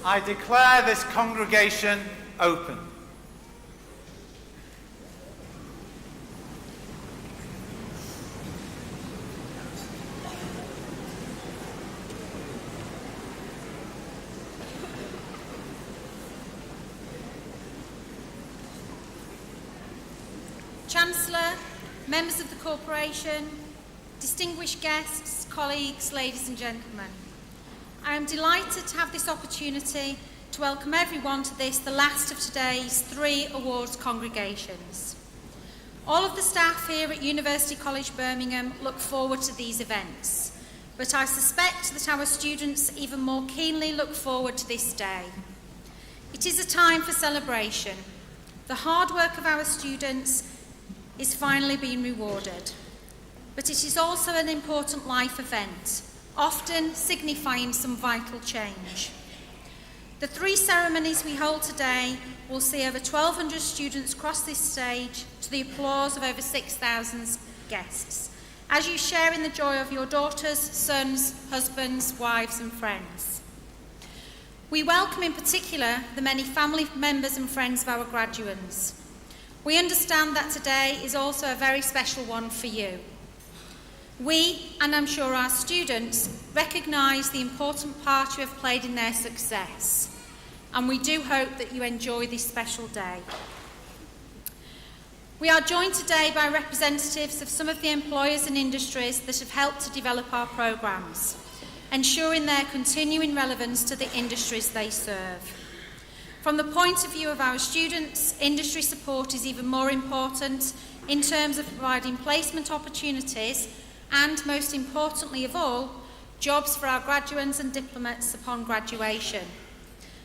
I declare this congregation open. Chancellor, members of the Corporation, distinguished guests, colleagues, ladies and gentlemen, I am delighted to have this opportunity to welcome everyone to this, the last of today's 3 awards congregations. All of the staff here at University College Birmingham look forward to these events, but I suspect that our students even more keenly look forward to this day. It is a time for celebration. The hard work of our students is finally being rewarded, but it is also an important life event, often signifying some vital change. The 3 ceremonies we hold today will see over 1,200 students cross this stage to the applause of over 6,000 guests, as you share in the joy of your daughters, sons, husbands, wives and friends. We welcome in particular the many family members and friends of our graduates. We understand that today is also a very special one for you. We, and I'm sure our students, recognise the important part you have played in their success, and we do hope that you enjoy this special day. We are joined today by representatives of some of the employers and industries that have helped to develop our programmes, ensuring their continuing relevance to the industries they serve. From the point of view of our students, industry support is even more important in terms of providing placement opportunities and, most importantly of all, jobs for our graduates and diplomats upon graduation.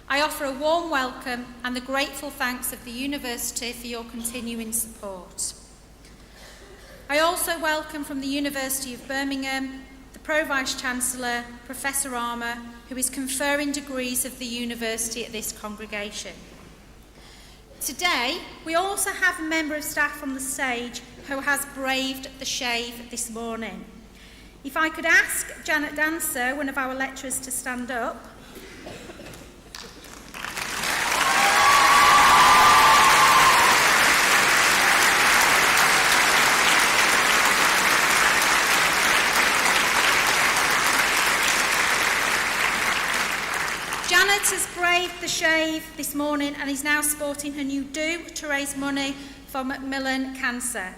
I offer a warm welcome and the grateful thanks of the University for your continuing support. I also welcome from the University of Birmingham the Pro-Vice-Chancellor, Professor Armour, who is conferring degrees of the University at this congregation. Today, we also have a member of staff on the stage who has braved the shave this morning. If I could ask Janet Dancer, one of our lecturers, to stand up. Janet has braved the shave this morning and is now sporting her new do to raise money for Macmillan Cancer.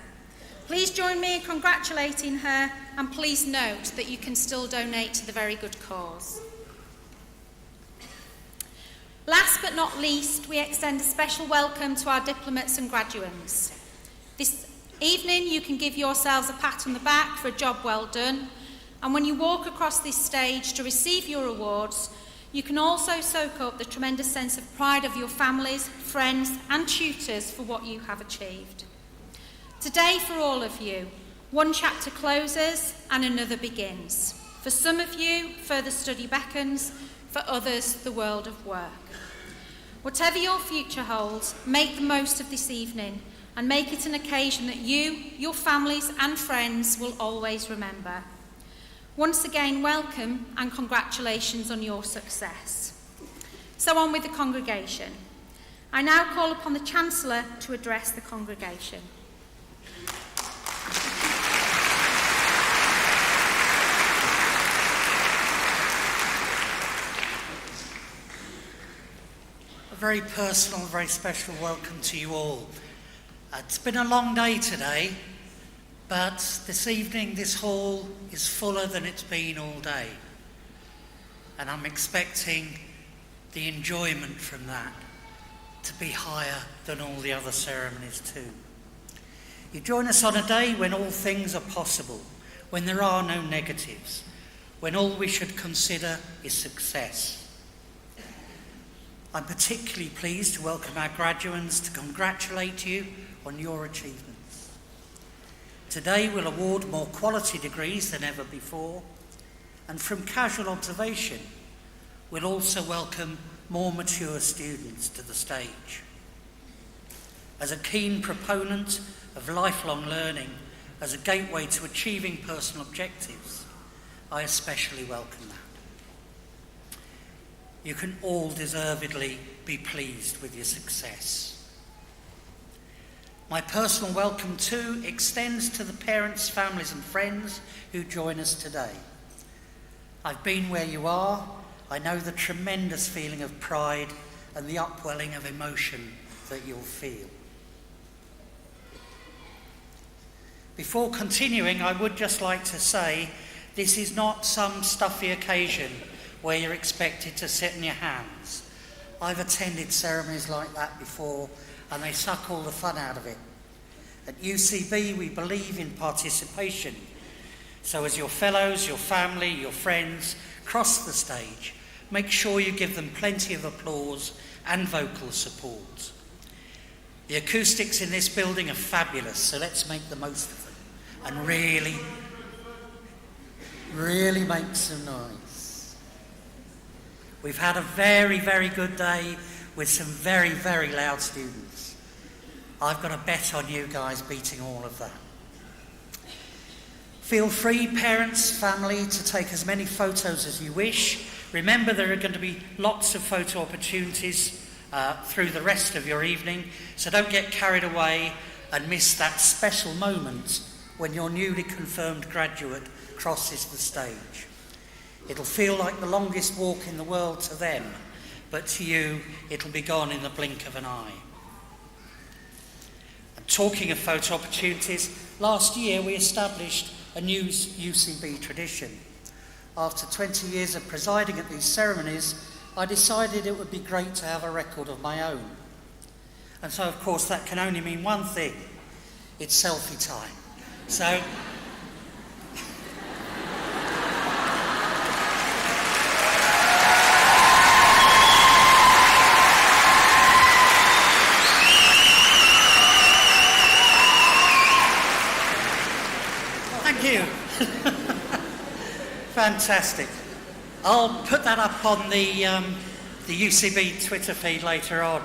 Please join me in congratulating her, and please note that you can still donate to the very good cause. Last but not least, we extend a special welcome to our diplomats and graduates. This evening you can give yourselves a pat on the back for a job well done, and when you walk across this stage to receive your awards, you can also soak up the tremendous sense of pride of your families, friends and tutors for what you have achieved. Today, for all of you, one chapter closes and another begins. For some of you, further study beckons, for others, the world of work. Whatever your future holds, make the most of this evening and make it an occasion that you, your families and friends will always remember. Once again, welcome and congratulations on your success. So on with the congregation. I now call upon the Chancellor to address the congregation. A very personal, very special welcome to you all. It's been a long day today, but this evening this hall is fuller than it's been all day. And I'm expecting the enjoyment from that to be higher than all the other ceremonies too. You join us on a day when all things are possible, when there are no negatives, when all we should consider is success. I'm particularly pleased to welcome our graduates to congratulate you on your achievements. Today we'll award more quality degrees than ever before, and from casual observation, we'll also welcome more mature students to the stage. As a keen proponent of lifelong learning as a gateway to achieving personal objectives, I especially welcome that. You can all deservedly be pleased with your success. My personal welcome too extends to the parents, families and friends who join us today. I've been where you are. I know the tremendous feeling of pride and the upwelling of emotion that you'll feel. Before continuing, I would just like to say this is not some stuffy occasion where you're expected to sit in your hands. I've attended ceremonies like that before, and they suck all the fun out of it. At UCB, we believe in participation. So as your fellows, your family, your friends cross the stage, make sure you give them plenty of applause and vocal support. The acoustics in this building are fabulous, so let's make the most of them and really make some noise. We've had a very, very good day with some very, very loud students. I've got a bet on you guys beating all of that. Feel free, parents, family, to take as many photos as you wish. Remember, there are going to be lots of photo opportunities through the rest of your evening, so don't get carried away and miss that special moment when your newly confirmed graduate crosses the stage. It'll feel like the longest walk in the world to them, but to you, it'll be gone in the blink of an eye. And talking of photo opportunities, last year we established a new UCB tradition. After 20 years of presiding at these ceremonies, I decided it would be great to have a record of my own. And so, of course, that can only mean one thing. It's selfie time. So, thank you. Fantastic. I'll put that up on the UCB Twitter feed later on.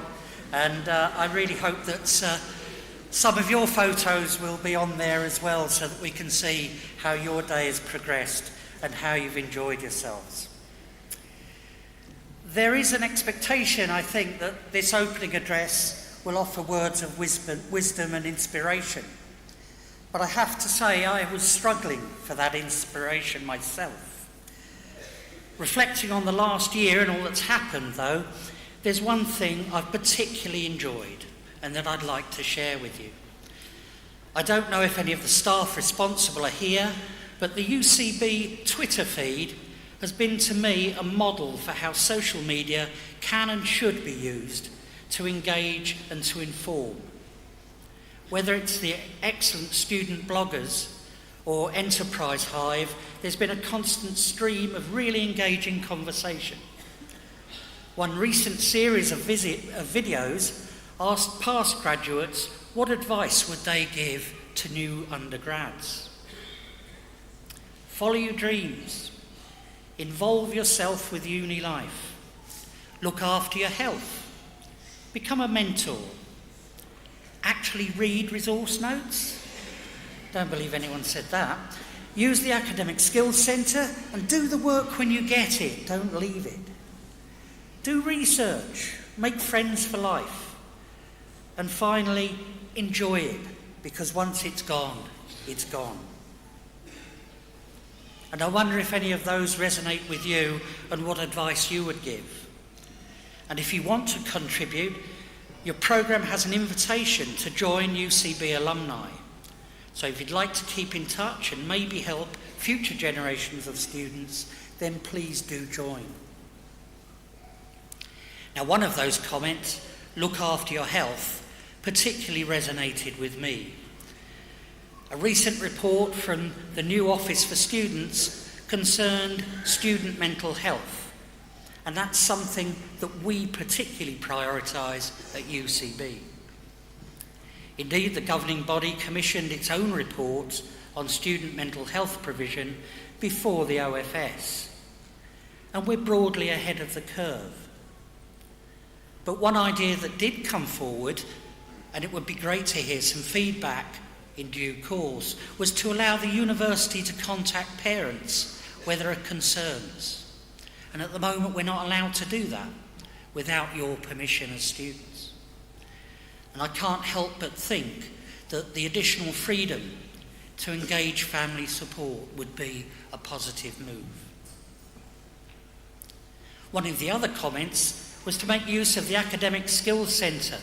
And I really hope that some of your photos will be on there as well, so that we can see how your day has progressed and how you've enjoyed yourselves. There is an expectation, I think, that this opening address will offer words of wisdom and inspiration. But I have to say, I was struggling for that inspiration myself. Reflecting on the last year and all that's happened, though, there's one thing I've particularly enjoyed and that I'd like to share with you. I don't know if any of the staff responsible are here, but the UCB Twitter feed has been to me a model for how social media can and should be used to engage and to inform. Whether it's the excellent student bloggers or Enterprise Hive, there's been a constant stream of really engaging conversation. One recent series of videos asked past graduates what advice would they give to new undergrads. Follow your dreams. Involve yourself with uni life. Look after your health. Become a mentor. Actually read resource notes. Don't believe anyone said that. Use the Academic Skills Centre and do the work when you get it. Don't leave it. Do research. Make friends for life. And finally, enjoy it, because once it's gone, it's gone. And I wonder if any of those resonate with you and what advice you would give. And if you want to contribute, your programme has an invitation to join UCB alumni. So if you'd like to keep in touch and maybe help future generations of students, then please do join. Now, one of those comments, look after your health, particularly resonated with me. A recent report from the new Office for Students concerned student mental health, and that's something that we particularly prioritise at UCB. Indeed, the governing body commissioned its own report on student mental health provision before the OFS, and we're broadly ahead of the curve. But one idea that did come forward, and it would be great to hear some feedback in due course, was to allow the university to contact parents where there are concerns. And at the moment we're not allowed to do that without your permission as students. And I can't help but think that the additional freedom to engage family support would be a positive move. One of the other comments was to make use of the Academic Skills Centre,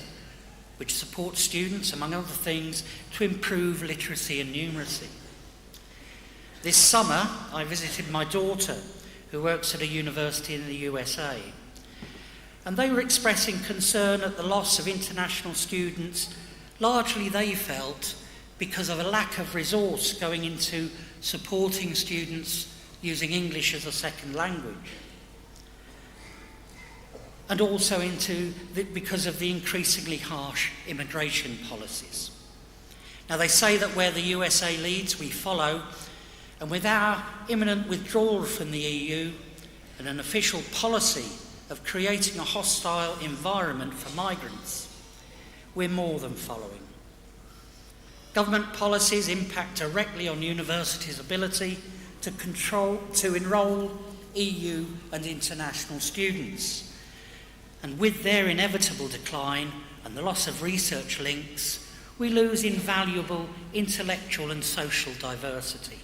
which supports students, among other things, to improve literacy and numeracy. This summer, I visited my daughter, who works at a university in the USA, and they were expressing concern at the loss of international students. Largely, they felt, because of a lack of resource going into supporting students using English as a second language, and also because of the increasingly harsh immigration policies. Now, they say that where the USA leads, we follow, and with our imminent withdrawal from the EU and an official policy of creating a hostile environment for migrants, we're more than following. Government policies impact directly on universities' ability to enrol EU and international students. And with their inevitable decline and the loss of research links, we lose invaluable intellectual and social diversity.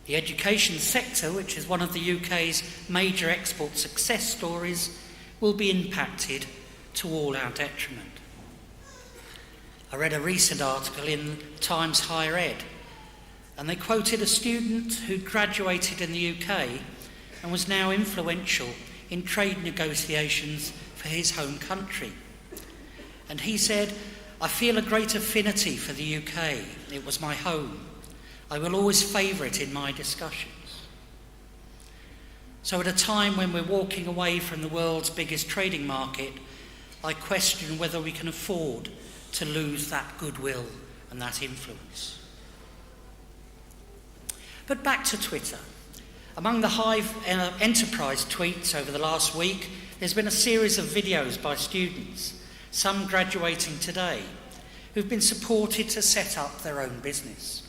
The education sector, which is one of the UK's major export success stories, will be impacted to all our detriment. I read a recent article in Times Higher Ed, and they quoted a student who graduated in the UK and was now influential in trade negotiations for his home country. And he said, "I feel a great affinity for the UK. It was my home. I will always favour it in my discussions." So at a time when we're walking away from the world's biggest trading market, I question whether we can afford to lose that goodwill and that influence. But back to Twitter. Among the Hive Enterprise tweets over the last week, there's been a series of videos by students, some graduating today, who've been supported to set up their own business.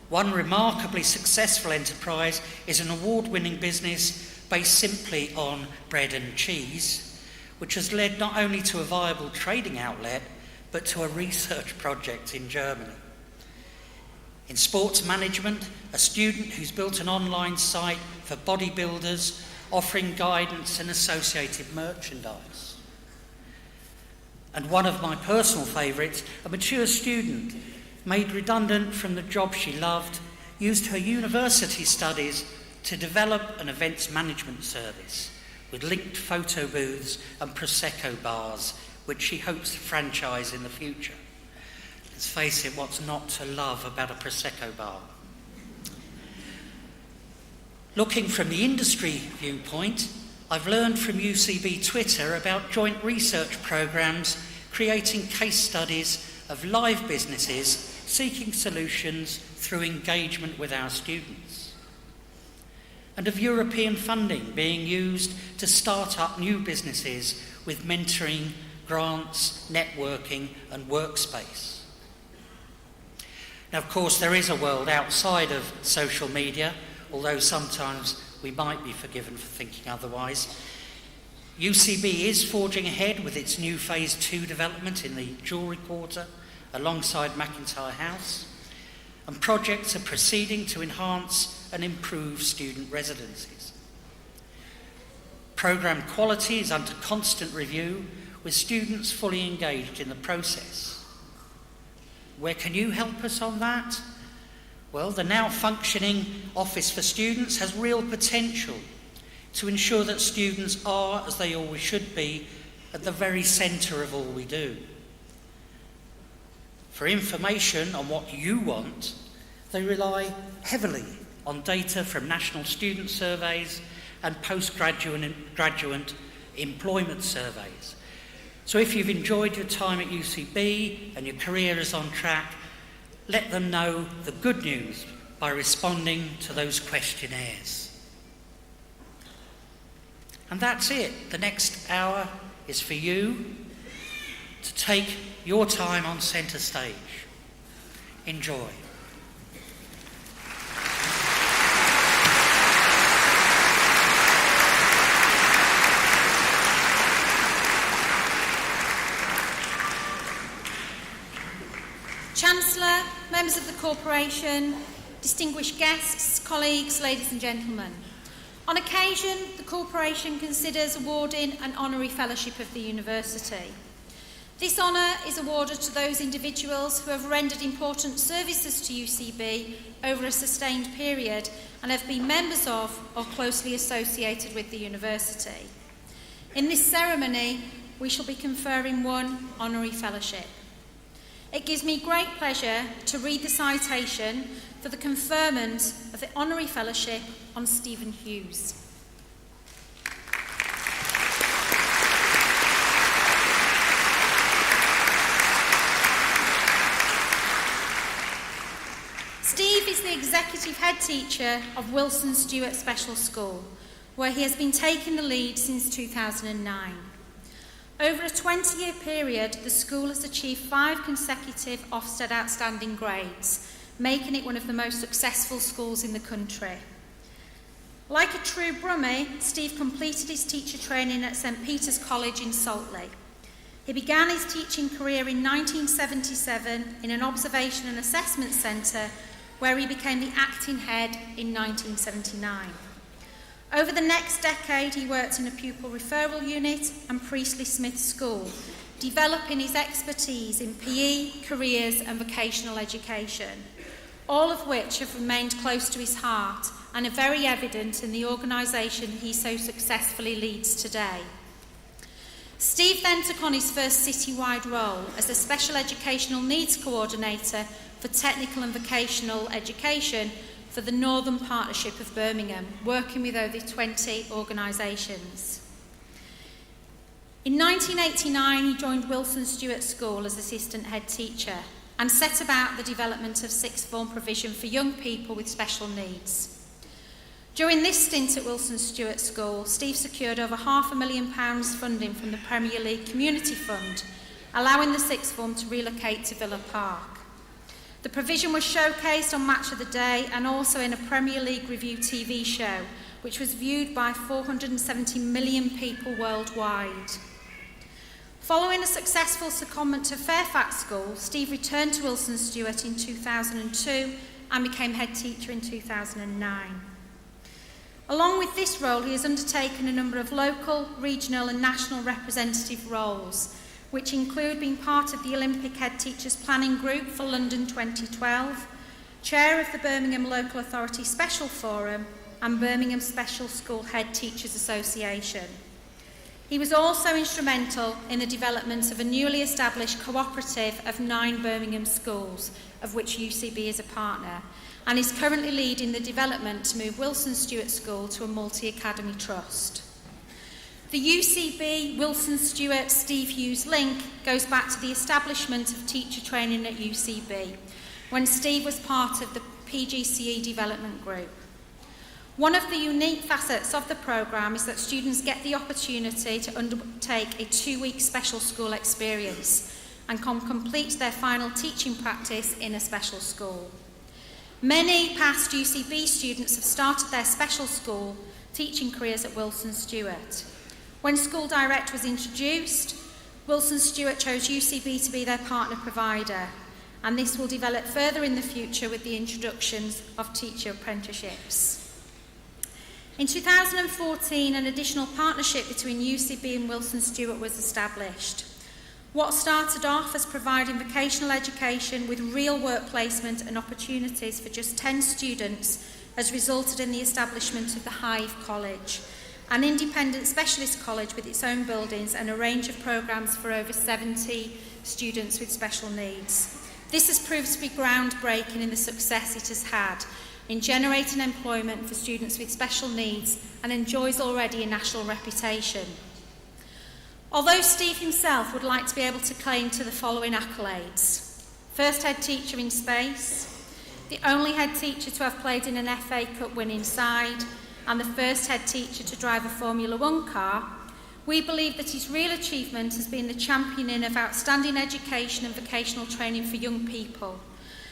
One remarkably successful enterprise is an award-winning business based simply on bread and cheese, which has led not only to a viable trading outlet, but to a research project in Germany. In sports management, a student who's built an online site for bodybuilders offering guidance and associated merchandise. And one of my personal favourites, a mature student made redundant from the job she loved, used her university studies to develop an events management service with linked photo booths and Prosecco bars, which she hopes to franchise in the future. Let's face it, what's not to love about a Prosecco bar? Looking from the industry viewpoint, I've learned from UCB Twitter about joint research programmes creating case studies of live businesses seeking solutions through engagement with our students, and of European funding being used to start up new businesses with mentoring, grants, networking and workspace. Now, of course, there is a world outside of social media, although sometimes we might be forgiven for thinking otherwise. UCB is forging ahead with its new Phase 2 development in the Jewellery Quarter alongside McIntyre House, and projects are proceeding to enhance and improve student residencies. Programme quality is under constant review, with students fully engaged in the process. Where can you help us on that? Well, the now functioning Office for Students has real potential to ensure that students are, as they always should be, at the very centre of all we do. For information on what you want, they rely heavily on data from national student surveys and postgraduate and graduate employment surveys. So if you've enjoyed your time at UCB and your career is on track, let them know the good news by responding to those questionnaires. And that's it. The next hour is for you to take your time on centre stage. Enjoy. Chancellor, members of the Corporation, distinguished guests, colleagues, ladies and gentlemen. On occasion, the Corporation considers awarding an honorary fellowship of the University. This honour is awarded to those individuals who have rendered important services to UCB over a sustained period and have been members of or closely associated with the University. In this ceremony, we shall be conferring one honorary fellowship. It gives me great pleasure to read the citation for the conferment of the Honorary Fellowship on Stephen Hughes. Steve is the Executive Head Teacher of Wilson Stewart Special School, where he has been taking the lead since 2009. Over a 20-year period, the school has achieved 5 consecutive Ofsted Outstanding grades, making it one of the most successful schools in the country. Like a true Brummie, Steve completed his teacher training at St Peter's College in Saltley. He began his teaching career in 1977 in an observation and assessment centre, where he became the acting head in 1979. Over the next decade, he worked in a pupil referral unit and Priestley Smith School, developing his expertise in PE, careers and vocational education, all of which have remained close to his heart and are very evident in the organisation he so successfully leads today. Steve then took on his first citywide role as the Special Educational Needs Coordinator for Technical and Vocational Education for the Northern Partnership of Birmingham, working with over 20 organisations. In 1989, he joined Wilson Stewart School as assistant head teacher and set about the development of sixth form provision for young people with special needs. During this stint at Wilson Stewart School, Steve secured over £500,000 funding from the Premier League Community Fund, allowing the sixth form to relocate to Villa Park. The provision was showcased on Match of the Day and also in a Premier League Review TV show, which was viewed by 470 million people worldwide. Following a successful secondment to Fairfax School, Steve returned to Wilson Stewart in 2002 and became head teacher in 2009. Along with this role, he has undertaken a number of local, regional and national representative roles, which include being part of the Olympic Head Teachers Planning Group for London 2012, chair of the Birmingham Local Authority Special Forum and Birmingham Special School Head Teachers Association. He was also instrumental in the development of a newly established cooperative of 9 Birmingham schools, of which UCB is a partner, and is currently leading the development to move Wilson Stewart School to a multi-academy trust. The UCB Wilson Stewart Steve Hughes link goes back to the establishment of teacher training at UCB, when Steve was part of the PGCE development group. One of the unique facets of the programme is that students get the opportunity to undertake a 2-week special school experience and can complete their final teaching practice in a special school. Many past UCB students have started their special school teaching careers at Wilson Stewart. When School Direct was introduced, Wilson Stewart chose UCB to be their partner provider, and this will develop further in the future with the introductions of teacher apprenticeships. In 2014, an additional partnership between UCB and Wilson Stewart was established. What started off as providing vocational education with real work placement and opportunities for just 10 students has resulted in the establishment of the Hive College, an independent specialist college with its own buildings and a range of programmes for over 70 students with special needs. This has proved to be groundbreaking in the success it has had in generating employment for students with special needs and enjoys already a national reputation. Although Steve himself would like to be able to claim to the following accolades: first head teacher in space, the only head teacher to have played in an FA Cup winning side, and the first head teacher to drive a Formula One car, we believe that his real achievement has been the championing of outstanding education and vocational training for young people,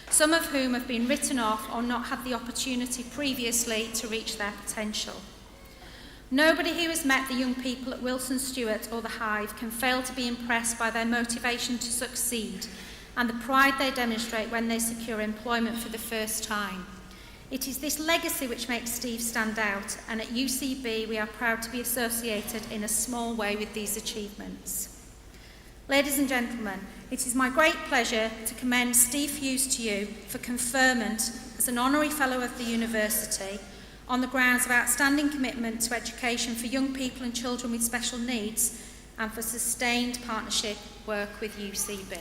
some of whom have been written off or not had the opportunity previously to reach their potential. Nobody who has met the young people at Wilson Stewart or the Hive can fail to be impressed by their motivation to succeed and the pride they demonstrate when they secure employment for the first time. It is this legacy which makes Steve stand out, and at UCB we are proud to be associated in a small way with these achievements. Ladies and gentlemen, it is my great pleasure to commend Steve Hughes to you for conferment as an honorary fellow of the university on the grounds of outstanding commitment to education for young people and children with special needs and for sustained partnership work with UCB.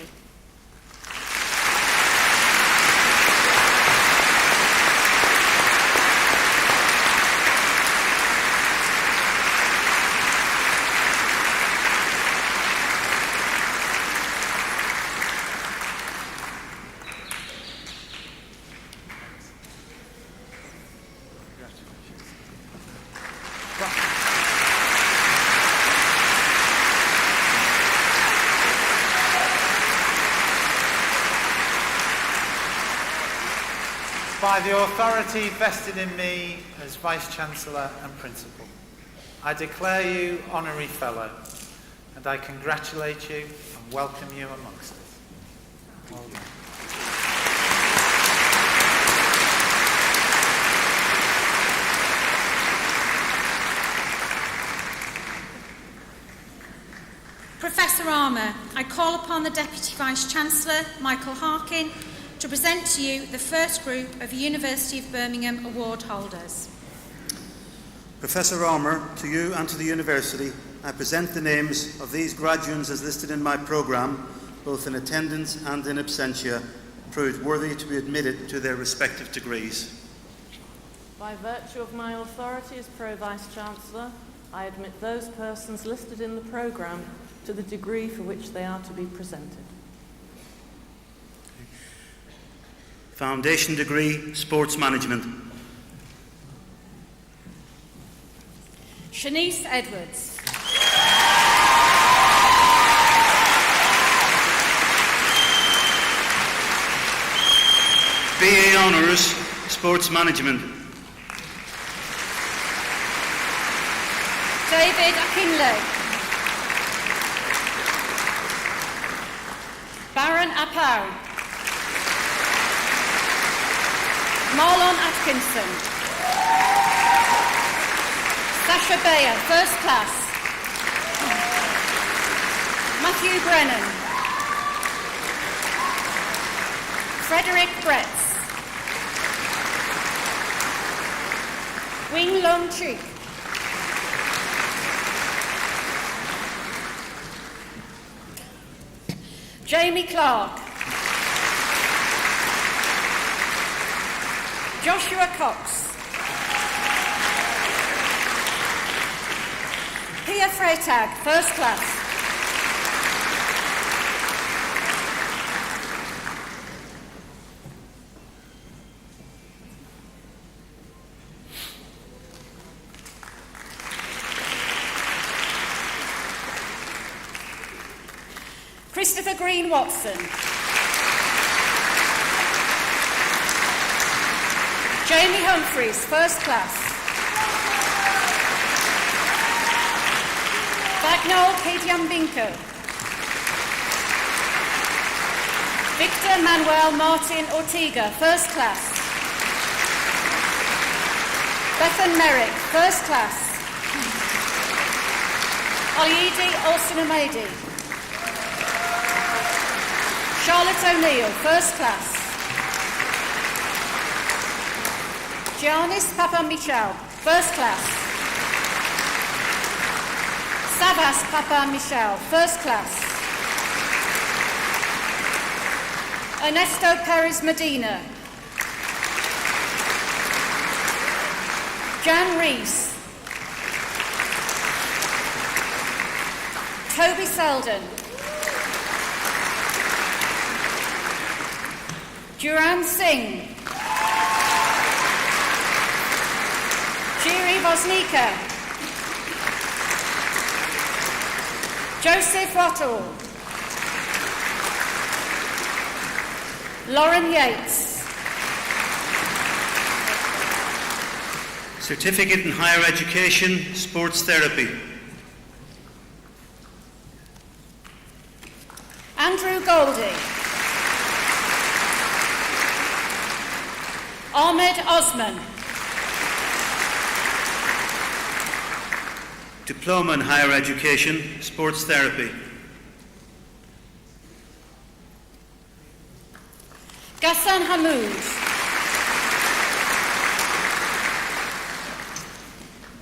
By the authority vested in me as Vice-Chancellor and Principal, I declare you Honorary Fellow, and I congratulate you and welcome you amongst us. Well done. Professor Armour, I call upon the Deputy Vice-Chancellor, Michael Harkin, to present to you the first group of University of Birmingham award holders. Professor Armour, to you and to the University, I present the names of these graduates as listed in my programme, both in attendance and in absentia, proved worthy to be admitted to their respective degrees. By virtue of my authority as Pro-Vice-Chancellor, I admit those persons listed in the programme to the degree for which they are to be presented. Foundation degree, Sports Management. Shanice Edwards. BA Honours, Sports Management. David Akinle. Baron Apau. Marlon Atkinson. Sasha Bayer, first class. Matthew Brennan. Frederick Bretz. Wing Lung Chuk. Jamie Clark. Joshua Cox. Pia Freitag, first class. Christopher Green Watson. Jamie Humphreys, first class. Bagnol Kediambinko. Victor Manuel Martin Ortega, first class. Bethan Merrick, first class. Oyedi Olsenamedi. Charlotte O'Neill, first class. Giannis Papa-Michel, first class. Savas Papa-Michel, first class. Ernesto Perez Medina. Jan Rees. Toby Selden. Duran Singh. Jiri Vosnika. Joseph Wattle. Lauren Yates. Certificate in Higher Education, Sports Therapy. Andrew Goldie. Ahmed Osman. Diploma in Higher Education, Sports Therapy. Ghassan Hamoud.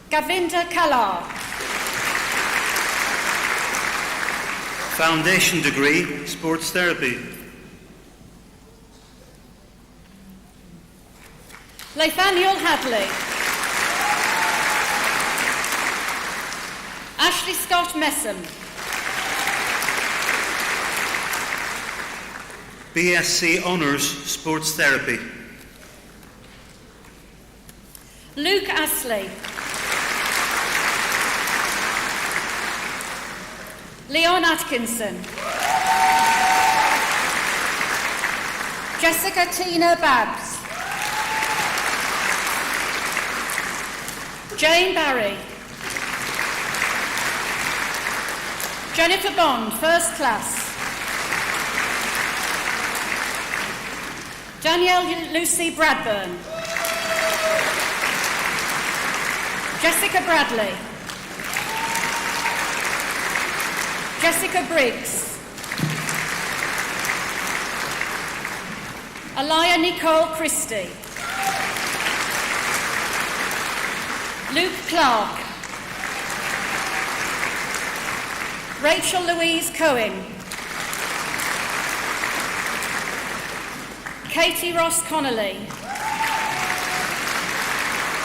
Gavinda Kalar. Foundation Degree, Sports Therapy. Nathaniel Hadley. Ashley Scott Messam. BSc Honours, Sports Therapy. Luke Astley. Leon Atkinson. Jessica Tina Babs. Jane Barry. Jennifer Bond, first class. Danielle Lucy Bradburn. Jessica Bradley. Jessica Briggs. Alaya Nicole Christie. Luke Clark. Rachel Louise Cohen. Katie Ross Connolly.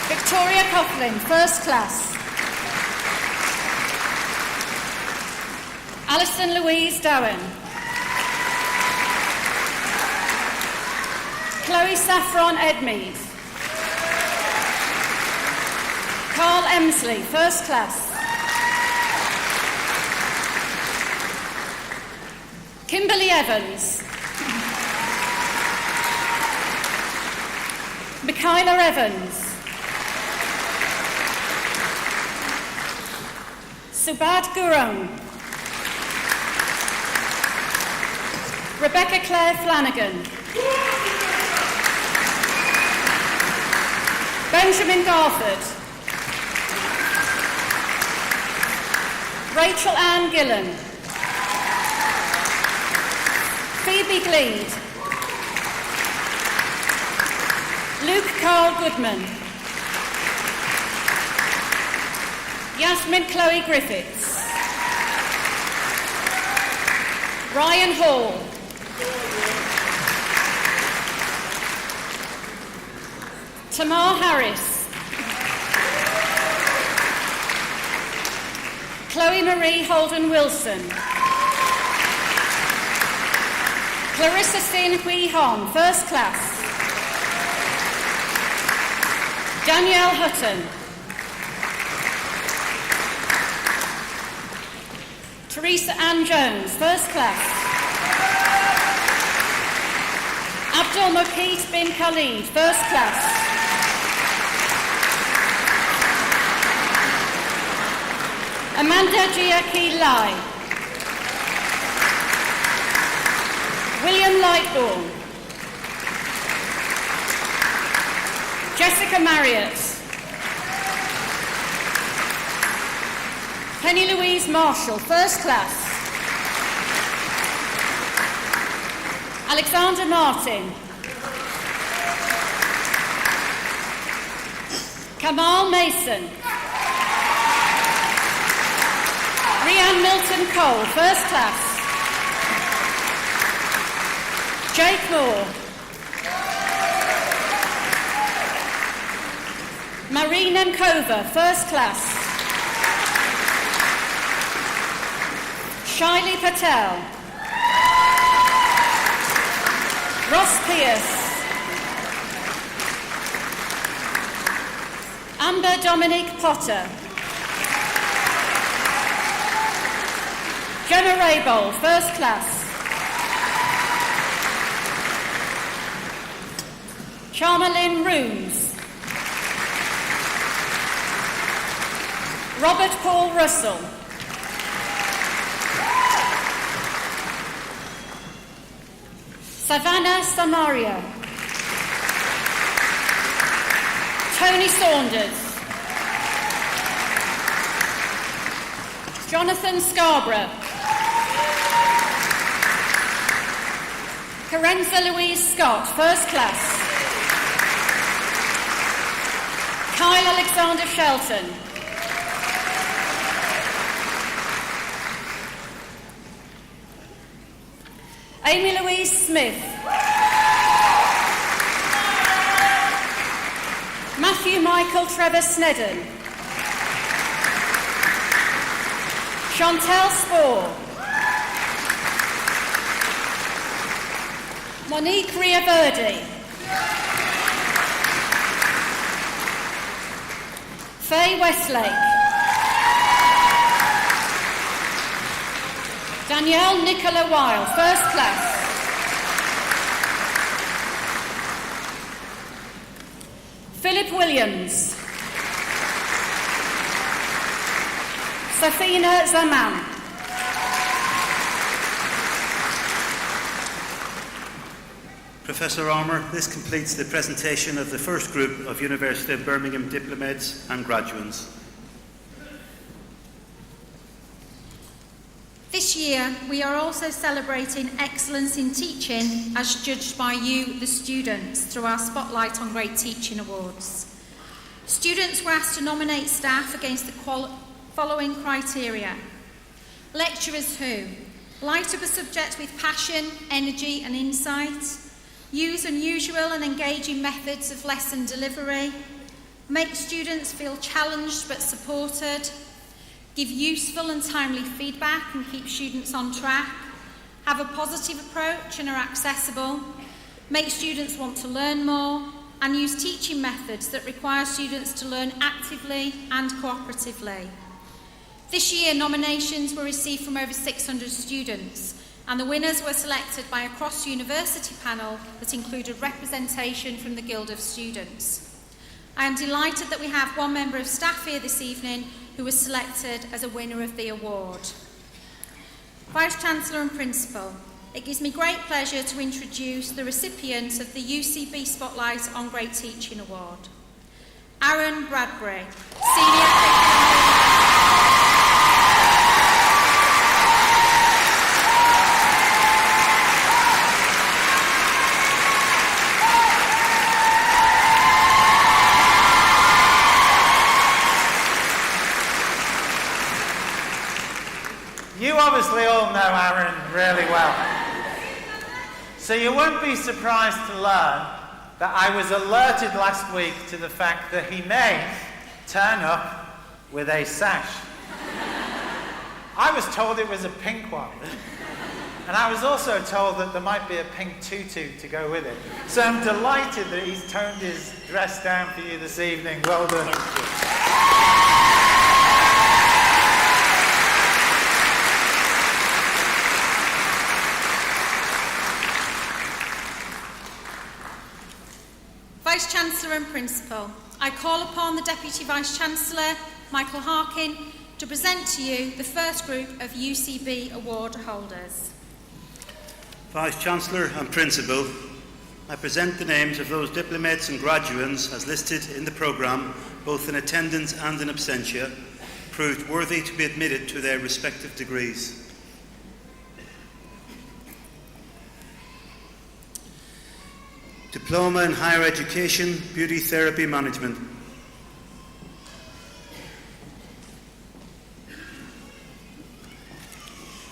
Victoria Coughlin, first class. Alison Louise Dowen. Chloe Saffron Edmead. Carl Emsley, first class. Kimberly Evans. Michaela Evans. Subad Gurung. Rebecca Claire Flanagan. Benjamin Garford. Rachel Ann Gillan. Phoebe Gleed. Luke Carl Goodman. Yasmin Chloe Griffiths. Ryan Hall. Tamar Harris. Chloe Marie Holden Wilson. Clarissa Sin Hui Hong, first class. Danielle Hutton. Teresa Ann Jones, first class. Abdul Muqeet bin Khalid, first class. Amanda Giaki Lai. William Lightbourne. Jessica Marriott. Penny Louise Marshall, first class. Alexander Martin. Kamal Mason. Rhiann Milton Cole, first class. Jake Moore. Marie Nemkova, first class. Shaili Patel. Ross Pierce. Amber Dominique Potter. Gemma Raybold, first class. Charmalyn Rooms. Robert Paul Russell. Savannah Samaria. Tony Saunders. Jonathan Scarborough. Carenza Louise Scott, first class. Kyle Alexander Shelton. Amy Louise Smith. Matthew Michael Trevor Snedden. Chantel Spohr. Monique Ria Verdi. Faye Westlake. Danielle Nicola Weil, first class. Philip Williams. Safina Zaman. Professor Armour, this completes the presentation of the first group of University of Birmingham diplomates and graduates. This year, we are also celebrating excellence in teaching as judged by you, the students, through our Spotlight on Great Teaching Awards. Students were asked to nominate staff against the following criteria. Lecturers who light up a subject with passion, energy and insight, use unusual and engaging methods of lesson delivery, make students feel challenged but supported, give useful and timely feedback and keep students on track, have a positive approach and are accessible, make students want to learn more, and use teaching methods that require students to learn actively and cooperatively. This year, nominations were received from over 600 students, and the winners were selected by a cross-university panel that included representation from the Guild of Students. I am delighted that we have one member of staff here this evening who was selected as a winner of the award. Vice-Chancellor and Principal, it gives me great pleasure to introduce the recipients of the UCB Spotlight on Great Teaching Award. Aaron Bradbury, Senior... You obviously all know Aaron really well. So you won't be surprised to learn that I was alerted last week to the fact that he may turn up with a sash. I was told it was a pink one. And I was also told that there might be a pink tutu to go with it. So I'm delighted that he's toned his dress down for you this evening. Well done. Vice-Chancellor and Principal, I call upon the Deputy Vice-Chancellor, Michael Harkin, to present to you the first group of UCB award holders. Vice-Chancellor and Principal, I present the names of those diplomates and graduates as listed in the programme, both in attendance and in absentia, proved worthy to be admitted to their respective degrees. Diploma in Higher Education, Beauty Therapy Management.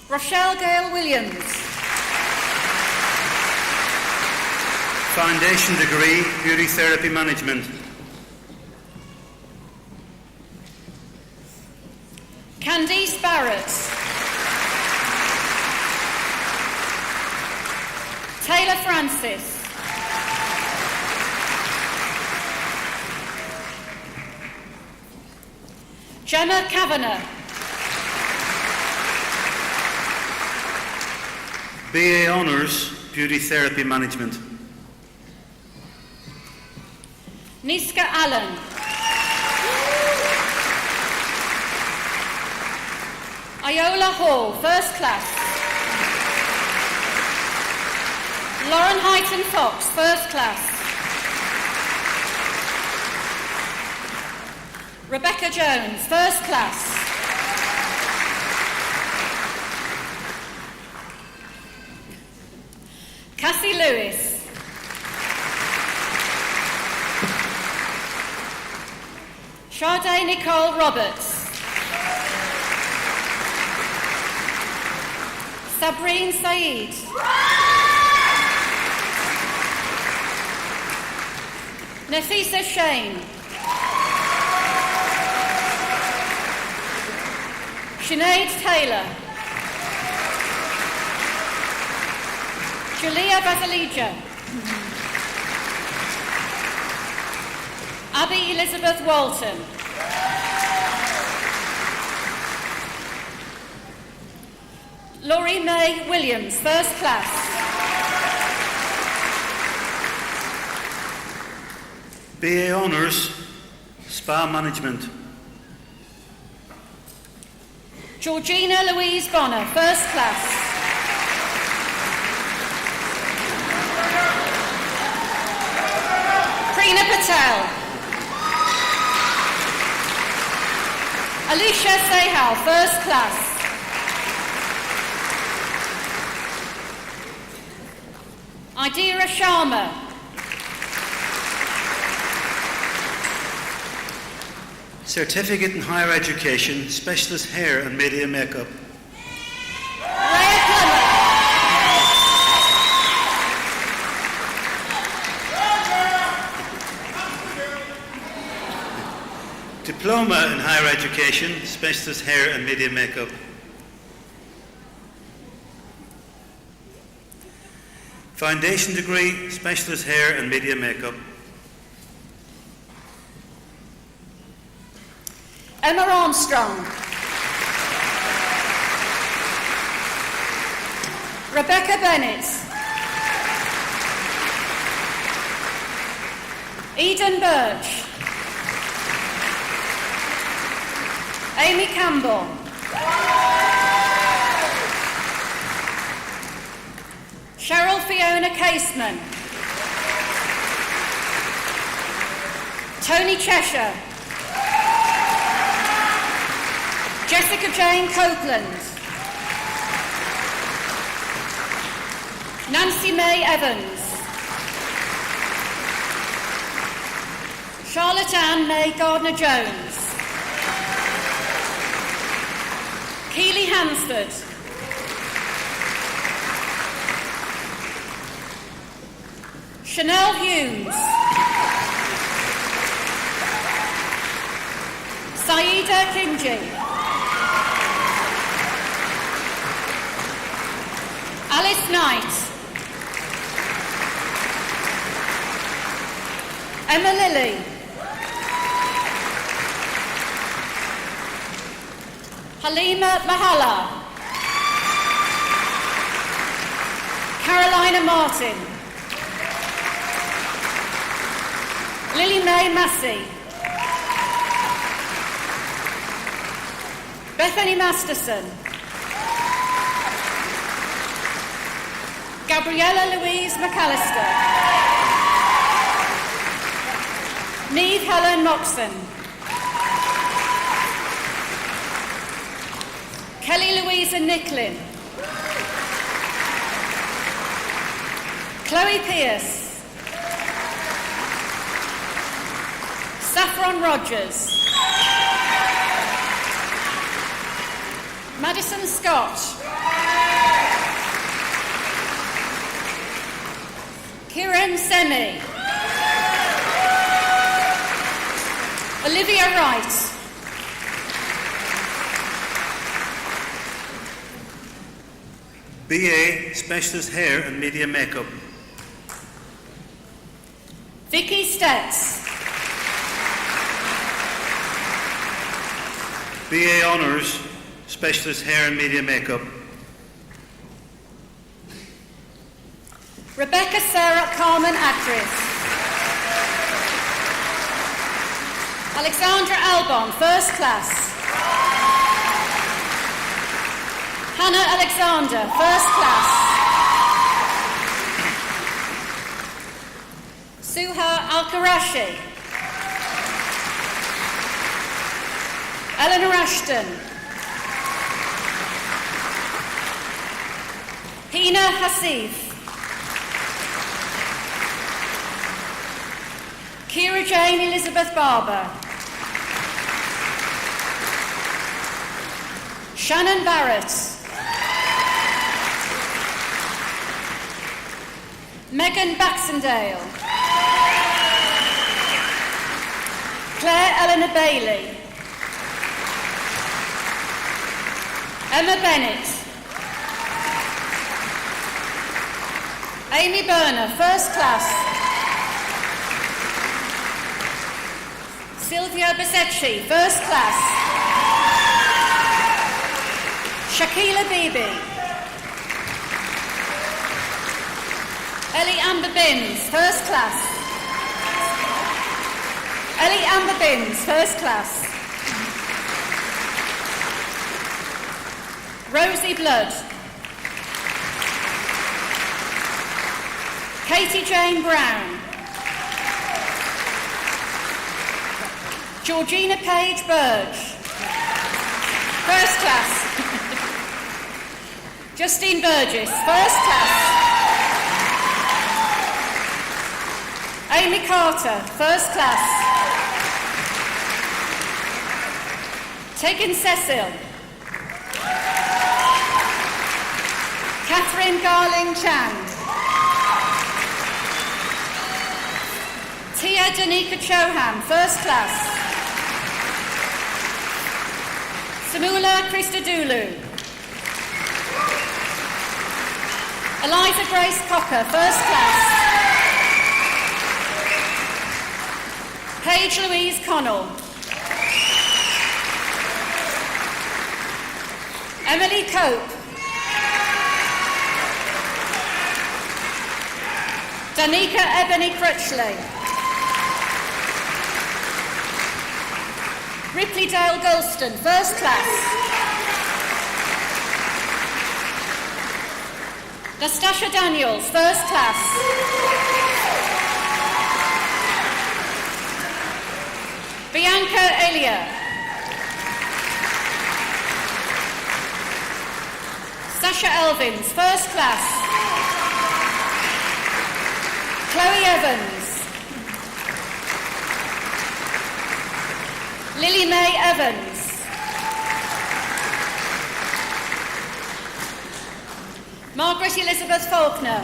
Rochelle Gale Williams. Foundation Degree, Beauty Therapy Management. Candice Barrett. Taylor Francis. Gemma Kavanagh. BA Honours, Beauty Therapy Management. Niska Allen. Iola Hall, First Class. Lauren Heighton Fox, First Class. Rebecca Jones, First Class. Cassie Lewis. Sade Nicole Roberts. Sabrine Saeed. Nafisa Shane. Sinead Taylor. Julia Basilija. Abby Elizabeth Walton. Laurie May Williams, First Class. BA Honours, Spa Management. Georgina Louise Bonner, First Class. Prina Patel. Alicia Sehal, First Class. Idira Sharma. Certificate in Higher Education, Specialist Hair and Media Makeup. Rhea Plummer. Diploma in Higher Education, Specialist Hair and Media Makeup. Foundation Degree, Specialist Hair and Media Makeup. Emma Armstrong. Rebecca Bennett. Eden Birch. Amy Campbell. Cheryl Fiona Caseman. Tony Cheshire. Jessica Jane Copeland. Nancy May Evans. Charlotte Ann May Gardner-Jones. Keely Hansford. Chanel Humes. Saida Kinji. Alice Knight. Emma Lilly. Halima Mahala. Carolina Martin. Lily Mae Massey. Bethany Masterson. Gabriella Louise McAllister. Neve Helen Moxon. Kelly Louisa Nicklin. Chloe Pierce. Saffron Rogers. Madison Scott. Kiran Semi. Olivia Wright. BA Specialist Hair and Media Makeup. Vicky Stetz. BA Honours Specialist Hair and Media Makeup. Rebecca Sarah Carmen Actress. Alexandra Albon, First Class. Hannah Alexander, First Class. Suha Al-Qurashi. Eleanor Ashton. Hina Hasif. Kira Jane Elizabeth Barber. Shannon Barrett. Megan Baxendale. Claire Eleanor Bailey. Emma Bennett. Amy Burner, First Class. Sylvia Basecci, First Class. Shakila Bibi. Ellie Amber Binns, First Class. Ellie Amber Binns, First Class. Rosie Blood. Katie Jane Brown. Georgina Page Burge. First Class. Justine Burgess, First Class. Amy Carter, First Class. Tegan Cecil. Catherine Garling Chand. Tia Danica Choham, First Class. Samula Christodoulou. Eliza Grace Cocker, First Class. Paige Louise Connell. Emily Cope. Danica Ebony Crutchley. Ripley Dale Gulston, first class. Nastasha Daniels, first class. Bianca Elia. Sasha Elvins, first class. Chloe Evans. Lily Mae Evans. Margaret Elizabeth Faulkner.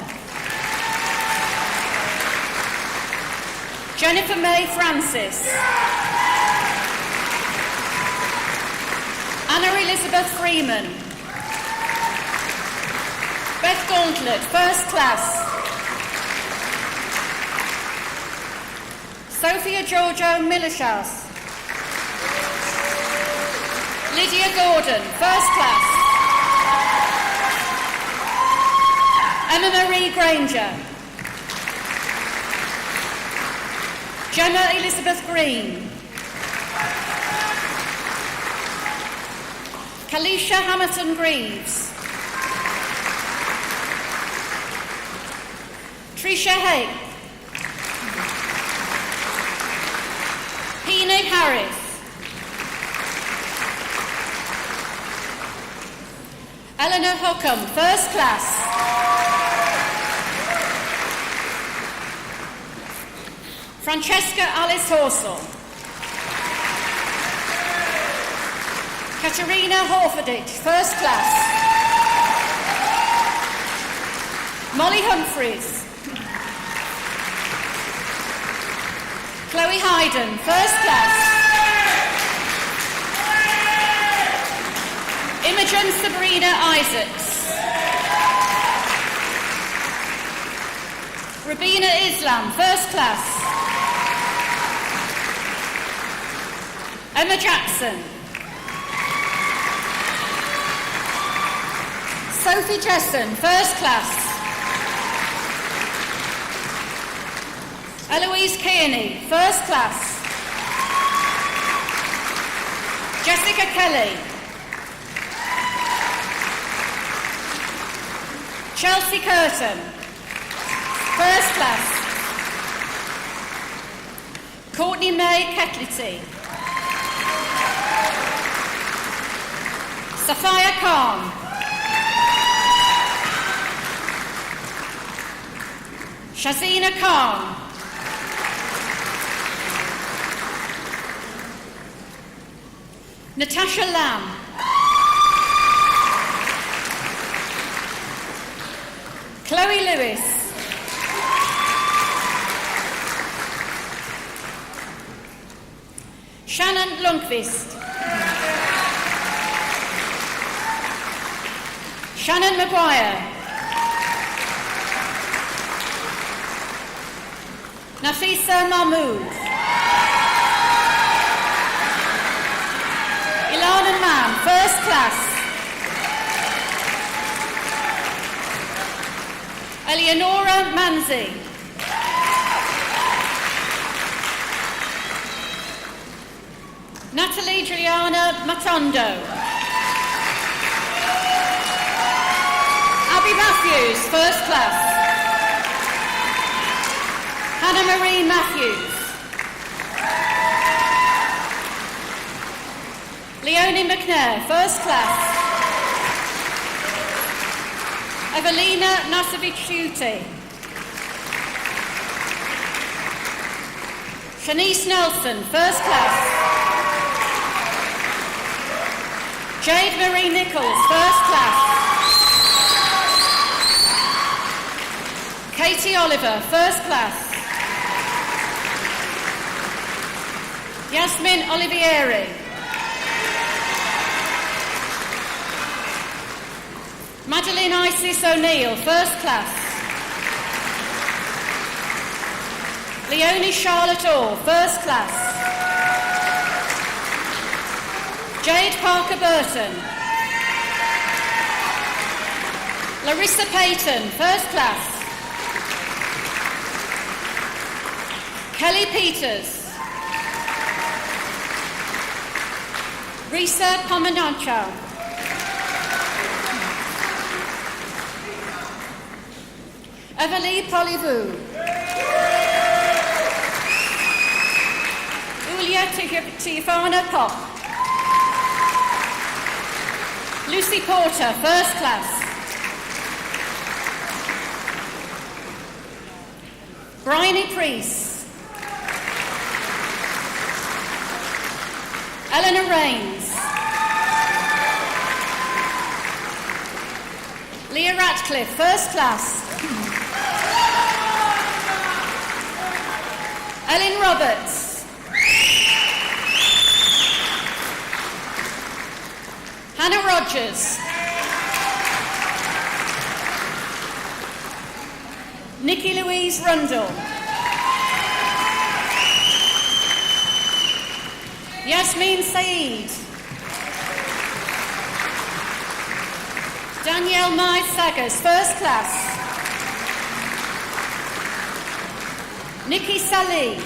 Jennifer May Francis. Anna Elizabeth Freeman. Beth Gauntlet, first class. Sophia Giorgio Milishas. Lydia Gordon, first class. Emma Marie Granger. Gemma Elizabeth Green. Kalisha Hamilton Greaves. Tricia Hay. Pina Harris. Eleanor Hockham, first class. Francesca Alice Horsell. Katerina Horfordich, first class. Molly Humphreys. Chloe Hayden, first class. Imogen Sabrina Isaacs. Rabina Islam, first class. Emma Jackson. Sophie Chesson, first class. Eloise Kearney, first class. Jessica Kelly. Chelsea Curtin, first class. Courtney May Ketlity. Safia Khan. Shazina Khan. Natasha Lamb. Chloe Lewis. Shannon Lundqvist. Shannon Maguire. Nafisa Mahmood. Ilana Mann, first class. Eleonora Manzi. Natalie Juliana Matondo. Abby Matthews, first class. Hannah Marie Matthews. Leonie McNair, first class. Evelina Nasovic-Schutte. Shanice Nelson, first class. Jade Marie Nichols, first class. Katie Oliver, first class. Yasmin Olivieri. Madeline Isis O'Neill, first class. Leonie Charlotte Orr, first class. Jade Parker Burton. Larissa Payton, first class. Kelly Peters. Risa Pomanancho. Everly Polivu. Ulia Tiafana Pop. Lucy Porter, first class. Bryony Priest. Eleanor Rains. Leah Ratcliffe, first class. Ellen Roberts. Hannah Rogers. Nikki Louise Rundle. Yasmin Saeed. Danielle Mai Saggers, first class. Nikki Salih.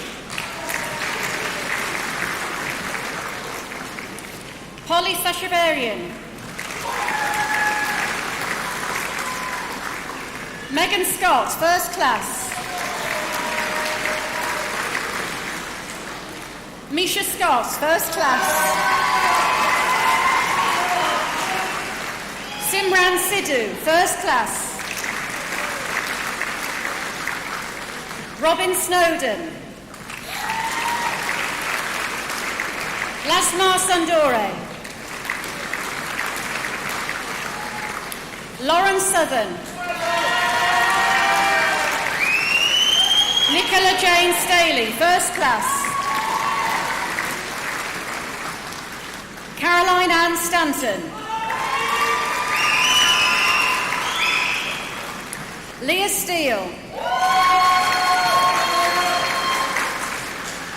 Polly Sashavarian. Megan Scott, first class. Misha Scott, first class. Simran Sidhu, first class. Robin Snowden. Lasmar Sandore. Lauren Southern. Nicola Jane Staley, first class. Caroline Ann Stanton. Leah Steele.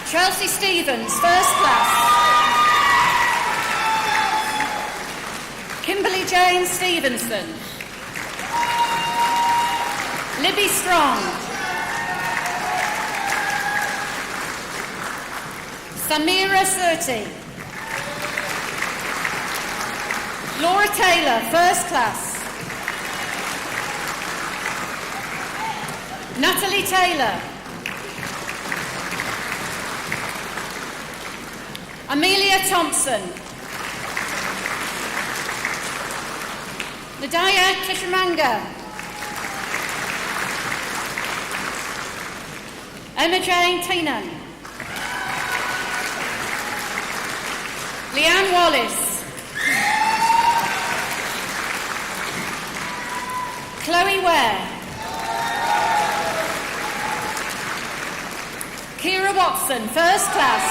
Chelsea Stevens, first class. Kimberly Jane Stevenson. Libby Strong. Samira Surti. Laura Taylor, first class. Natalie Taylor. Amelia Thompson. Nadaya Kishamanga. Emma Jane Teenan. Leanne Wallace. Chloe Ware. Kira Watson, first class.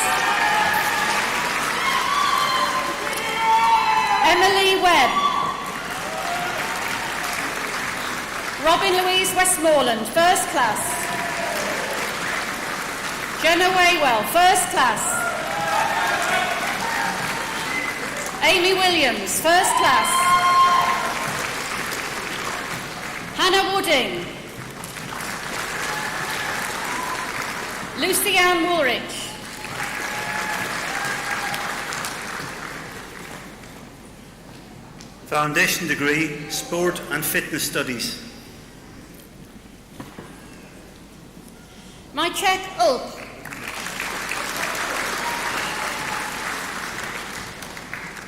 Emily Webb. Robin Louise Westmoreland, first class. Gemma Waywell, first class. Amy Williams, first class. Hannah Wooding. Lucy Ann Woolrich. Foundation degree, Sport and Fitness Studies. My check up.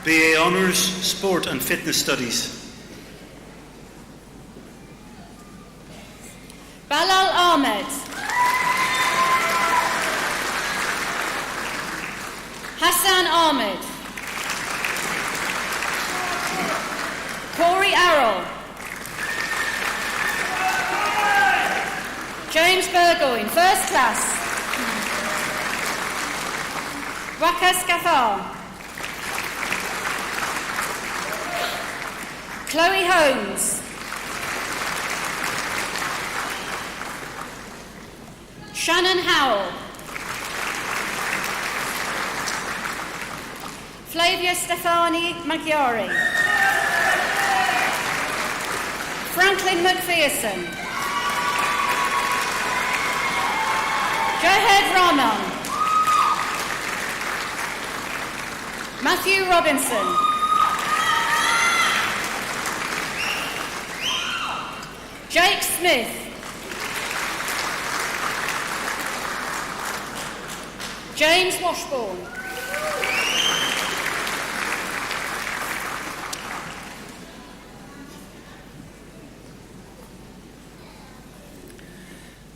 BA Honours, Sport and Fitness Studies. Balal Ahmed. Hassan Ahmed. Corey Arrow. James Burgoyne, first class. Waka Scathar. Chloe Holmes. Shannon Howell. Flavia Stefani Maggiore. Franklin McPherson. Johed Rahman. Matthew Robinson. Jake Smith. James Washbourne.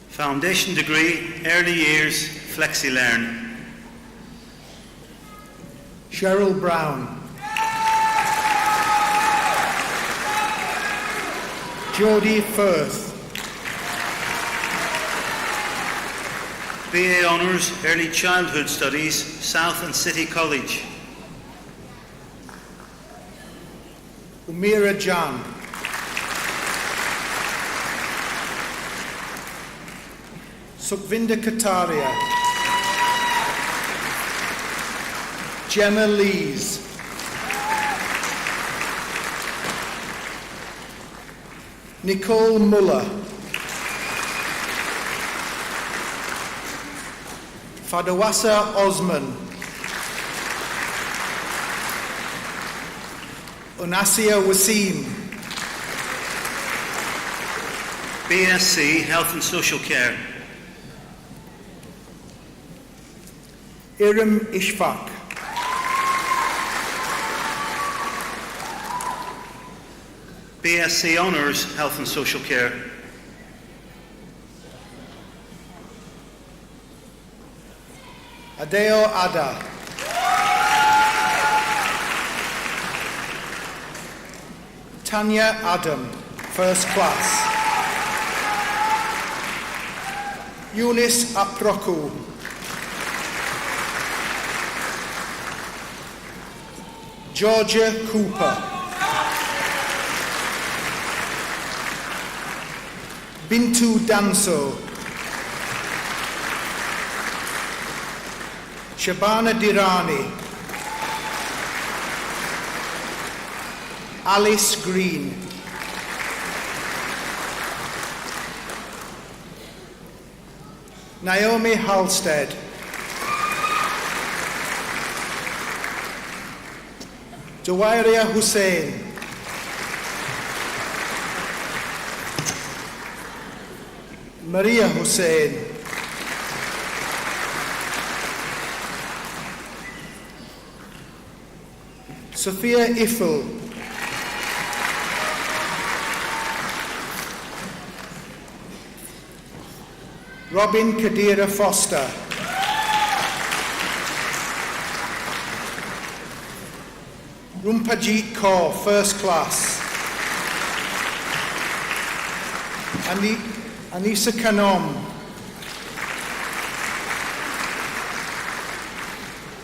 Foundation degree, early years, FlexiLearn. Cheryl Brown. Jodie Firth. BA Honours, Early Childhood Studies, South and City College. Umira Jan. Sukhvinder Kataria. Gemma Lees. Nicole Muller. Fadawasa Osman. Unasia Wasim. BSc, Health and Social Care. Iram Ishfaq. BSc Honours, Health and Social Care. Adeo Ada. Tanya Adam, First Class. Eunice Aproku. Georgia Cooper. Bintu Danso. Shabana Dirani. Alice Green. Naomi Halstead. Jawairia Hussain. Maria Hussain. Sophia Iffel. Robin Kadira Foster. Rumpajit Kaur, First Class. Anisa Kanom.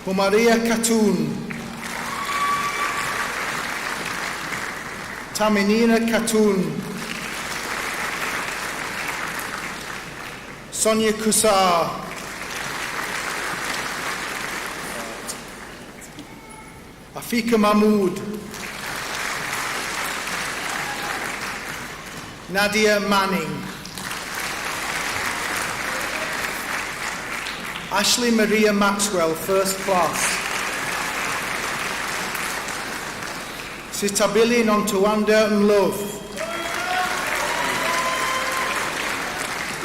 Humaria Khatun. Taminina Khatun. Sonia Kusar. Afika Mahmood. Nadia Manning. Ashley Maria Maxwell, First Class. Sitabili Nontuanda Love.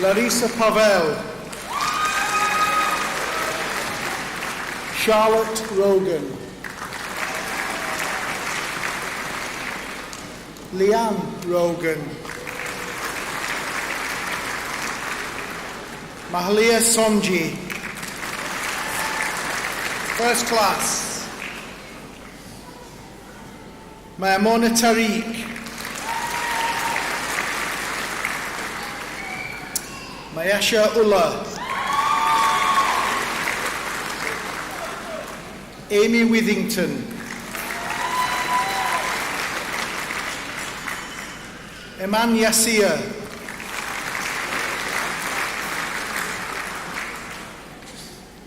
Larissa Pavel. Charlotte Rogan. Leanne Rogan. Mahalia Sonji. First Class. Maimona Tariq. Mayasha Ullah. Amy Withington. Eman Yassir.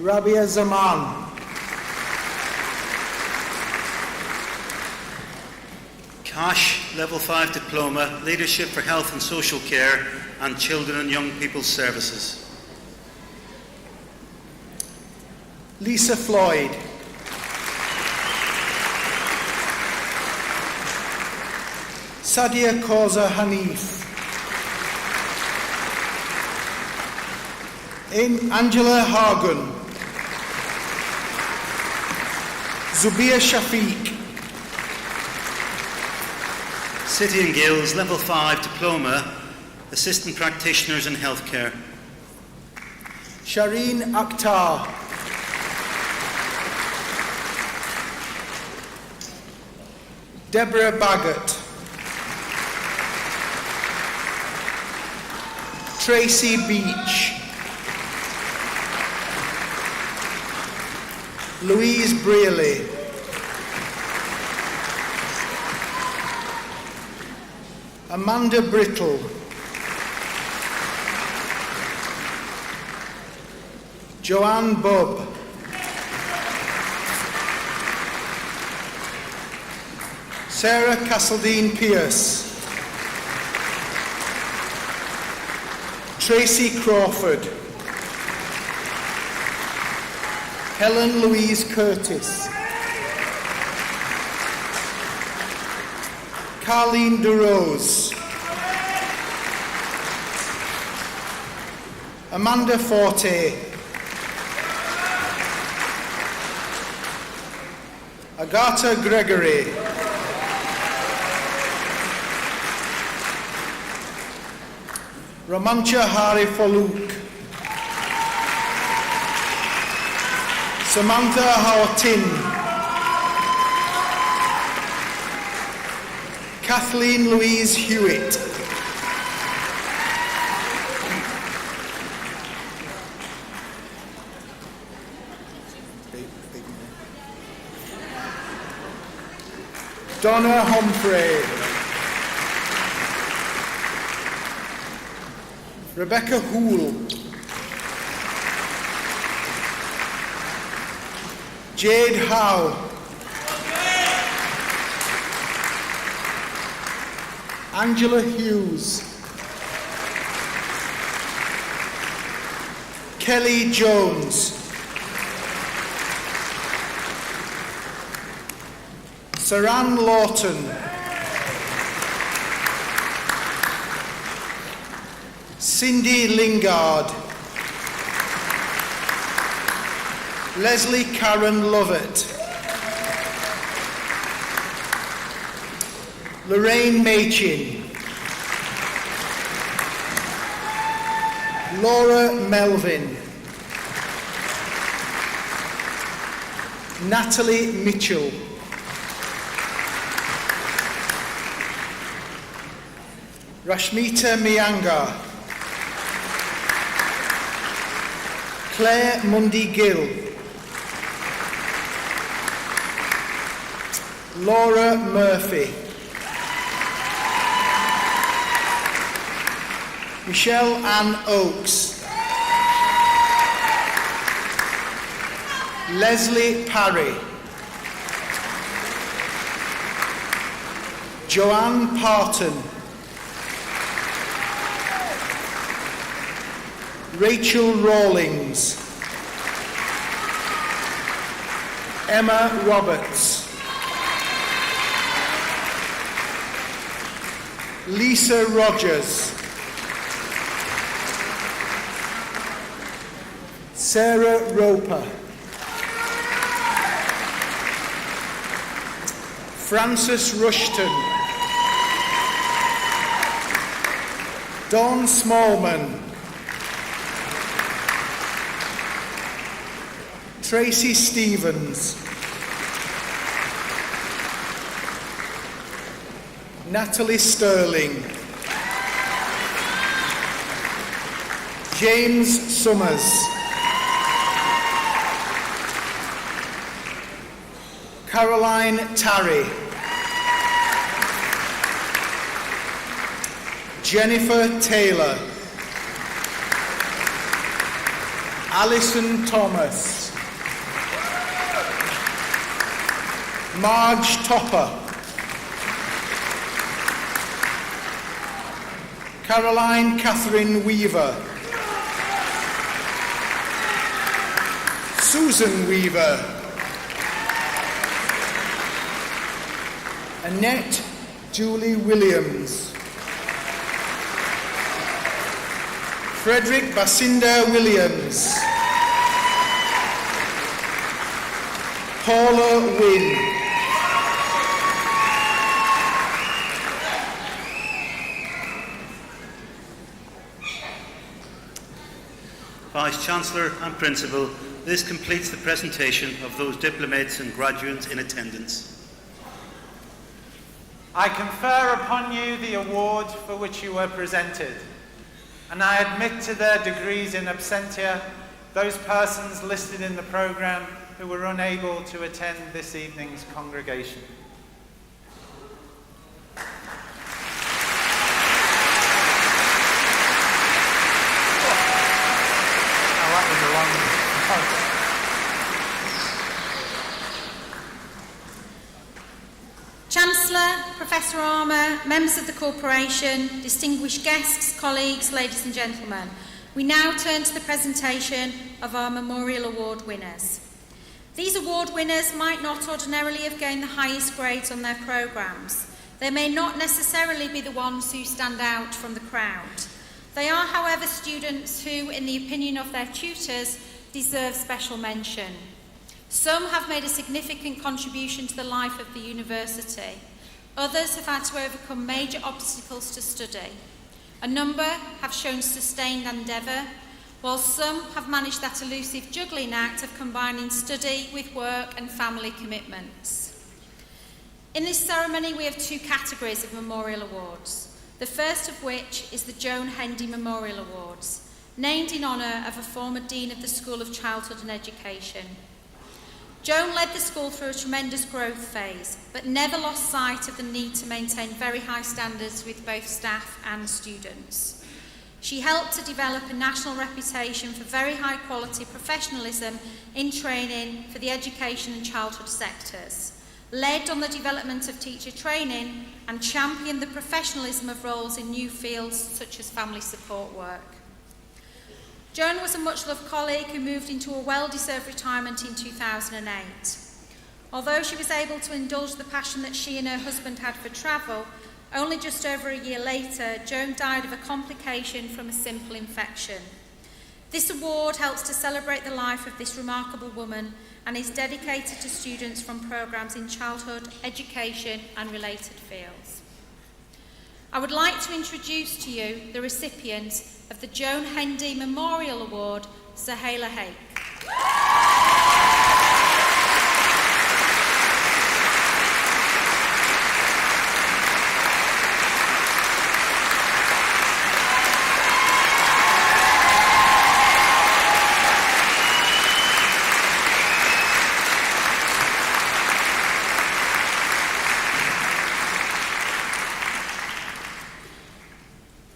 Rabia Zaman. Ash Level 5 Diploma, Leadership for Health and Social Care and Children and Young People's Services. Lisa Floyd. Sadia Kauza Hanif. Angela Hargun. Zubir Shafiq. City and Guilds Level 5 Diploma, Assistant Practitioners in Healthcare. Shireen Akhtar. Deborah Baggott. Tracy Beach. Louise Brearley. Amanda Brittle. Joanne Bubb. Sarah Castledine Pierce. Tracy Crawford. Helen Louise Curtis. Carleen DeRose. Amanda Forte. Agatha Gregory. Ramancha Hari Faluk. Samantha Hawatin. Kathleen Louise Hewitt. Donna Humphrey. Rebecca Hoole. Jade Howe. Angela Hughes. Kelly Jones. Saran Lawton. Cindy Lingard. Leslie Karen Lovett. Lorraine Machin. Laura Melvin. Natalie Mitchell. Rashmita Mianga. Claire Mundy Gill. Laura Murphy. Michelle Ann Oakes. Leslie Parry. Joanne Parton. Rachel Rawlings. Emma Roberts. Lisa Rogers. Sarah Roper. Frances Rushton. Dawn Smallman. Tracy Stevens. Natalie Sterling. James Summers. Caroline Tarry. Jennifer Taylor. Alison Thomas. Marge Topper. Caroline Catherine Weaver. Susan Weaver. Annette Julie Williams. Frederick Basinda Williams. Paula Wynne. Vice-Chancellor and Principal, this completes the presentation of those diplomates and graduates in attendance. I confer upon you the award for which you were presented, and I admit to their degrees in absentia those persons listed in the programme who were unable to attend this evening's congregation. Chancellor, Professor Armour, members of the Corporation, distinguished guests, colleagues, ladies and gentlemen, we now turn to the presentation of our Memorial Award winners. These award winners might not ordinarily have gained the highest grades on their programmes. They may not necessarily be the ones who stand out from the crowd. They are, however, students who, in the opinion of their tutors, deserve special mention. Some have made a significant contribution to the life of the university. Others have had to overcome major obstacles to study. A number have shown sustained endeavour, while some have managed that elusive juggling act of combining study with work and family commitments. In this ceremony, we have two categories of memorial awards, the first of which is the Joan Hendy Memorial Awards, named in honour of a former Dean of the School of Childhood and Education. Joan led the school through a tremendous growth phase, but never lost sight of the need to maintain very high standards with both staff and students. She helped to develop a national reputation for very high quality professionalism in training for the education and childhood sectors, led on the development of teacher training, and championed the professionalism of roles in new fields such as family support work. Joan was a much-loved colleague who moved into a well-deserved retirement in 2008. Although she was able to indulge the passion that she and her husband had for travel, only just over a year later, Joan died of a complication from a simple infection. This award helps to celebrate the life of this remarkable woman and is dedicated to students from programmes in childhood, education and related fields. I would like to introduce to you the recipient of the Joan Hendy Memorial Award, Sahela Haque.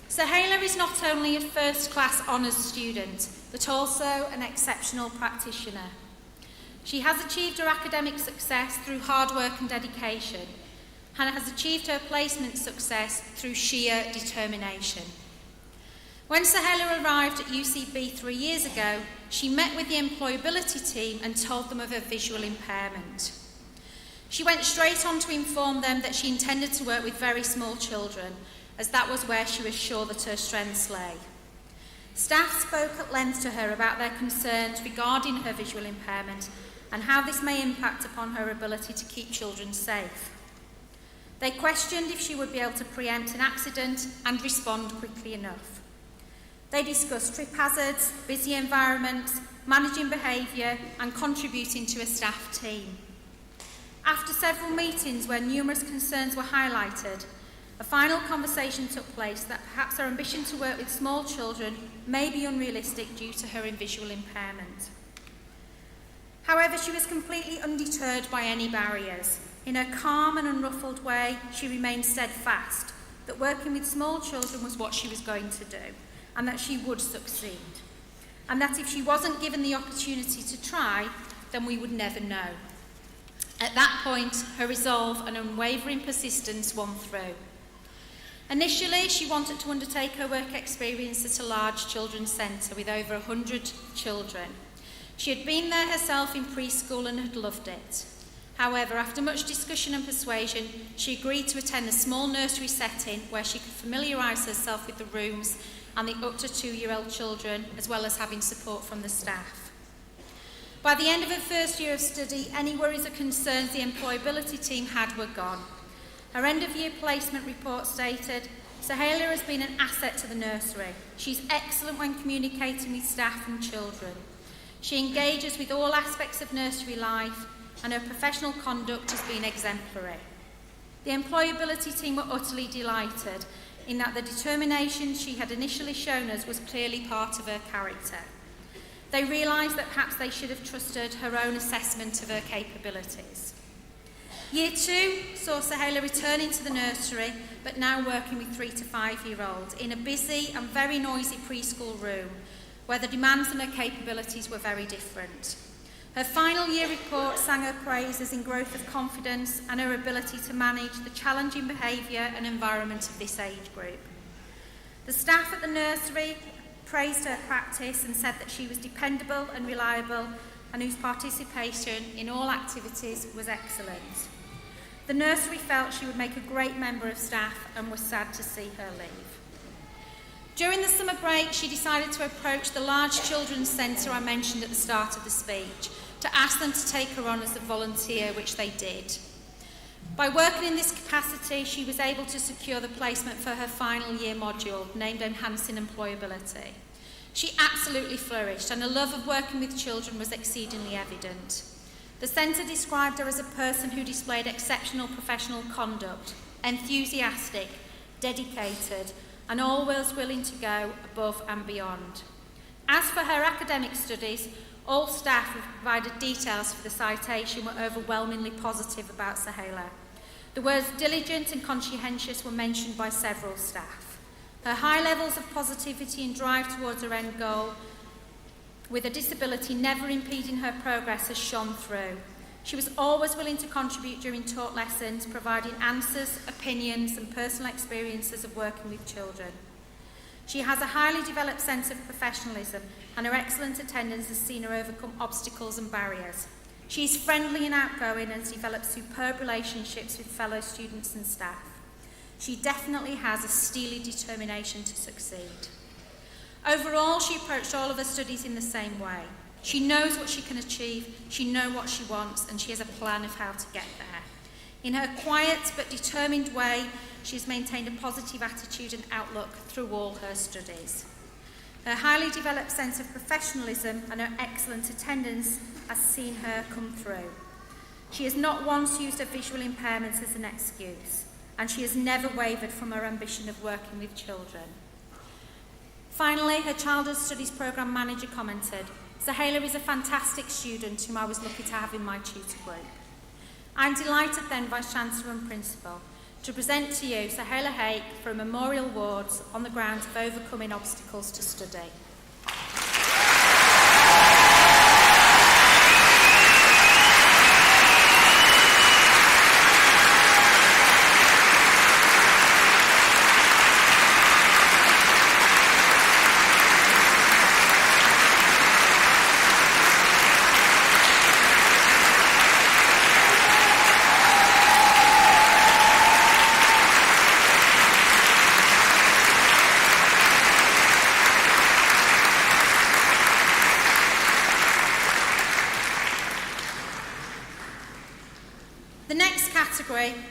Sahela is not only a first-class honours student, but also an exceptional practitioner. She has achieved her academic success through hard work and dedication, and has achieved her placement success through sheer determination. When Sahela arrived at UCB 3 years ago, she met with the employability team and told them of her visual impairment. She went straight on to inform them that she intended to work with very small children, as that was where she was sure that her strengths lay. Staff spoke at length to her about their concerns regarding her visual impairment and how this may impact upon her ability to keep children safe. They questioned if she would be able to preempt an accident and respond quickly enough. They discussed trip hazards, busy environments, managing behaviour and contributing to a staff team. After several meetings where numerous concerns were highlighted, a final conversation took place that perhaps her ambition to work with small children may be unrealistic due to her visual impairment. However, she was completely undeterred by any barriers. In her calm and unruffled way, she remained steadfast that working with small children was what she was going to do, and that she would succeed. And that if she wasn't given the opportunity to try, then we would never know. At that point, her resolve and unwavering persistence won through. Initially, she wanted to undertake her work experience at a large children's centre with over 100 children. She had been there herself in preschool and had loved it. However, after much discussion and persuasion, she agreed to attend a small nursery setting where she could familiarise herself with the rooms and the up to 2-year-old children, as well as having support from the staff. By the end of her first year of study, any worries or concerns the employability team had were gone. Her end-of-year placement report stated, "Sahela has been an asset to the nursery. She's excellent when communicating with staff and children. She engages with all aspects of nursery life, and her professional conduct has been exemplary." The employability team were utterly delighted in that the determination she had initially shown us was clearly part of her character. They realised that perhaps they should have trusted her own assessment of her capabilities. Year 2 saw Sahela returning to the nursery, but now working with 3 to 5-year-olds in a busy and very noisy preschool room, where the demands and her capabilities were very different. Her final year report sang her praises in growth of confidence and her ability to manage the challenging behaviour and environment of this age group. The staff at the nursery praised her practice and said that she was dependable and reliable, and whose participation in all activities was excellent. The nursery felt she would make a great member of staff and was sad to see her leave. During the summer break, she decided to approach the large children's centre I mentioned at the start of the speech to ask them to take her on as a volunteer, which they did. By working in this capacity, she was able to secure the placement for her final year module, named Enhancing Employability. She absolutely flourished, and her love of working with children was exceedingly evident. The centre described her as a person who displayed exceptional professional conduct, enthusiastic, dedicated, and always willing to go above and beyond. As for her academic studies, all staff who provided details for the citation were overwhelmingly positive about Sahela. The words diligent and conscientious were mentioned by several staff. Her high levels of positivity and drive towards her end goal, with a disability never impeding her progress, has shone through. She was always willing to contribute during taught lessons, providing answers, opinions, and personal experiences of working with children. She has a highly developed sense of professionalism, and her excellent attendance has seen her overcome obstacles and barriers. She is friendly and outgoing and has developed superb relationships with fellow students and staff. She definitely has a steely determination to succeed. Overall, she approached all of her studies in the same way. She knows what she can achieve, she knows what she wants, and she has a plan of how to get there. In her quiet but determined way, she has maintained a positive attitude and outlook through all her studies. Her highly developed sense of professionalism and her excellent attendance has seen her come through. She has not once used her visual impairments as an excuse, and she has never wavered from her ambition of working with children. Finally, her Childhood Studies Programme Manager commented, "Sahela is a fantastic student whom I was lucky to have in my tutor group." I'm delighted then, Vice-Chancellor and Principal, to present to you Sahela Haque for a Memorial Awards on the grounds of overcoming obstacles to study.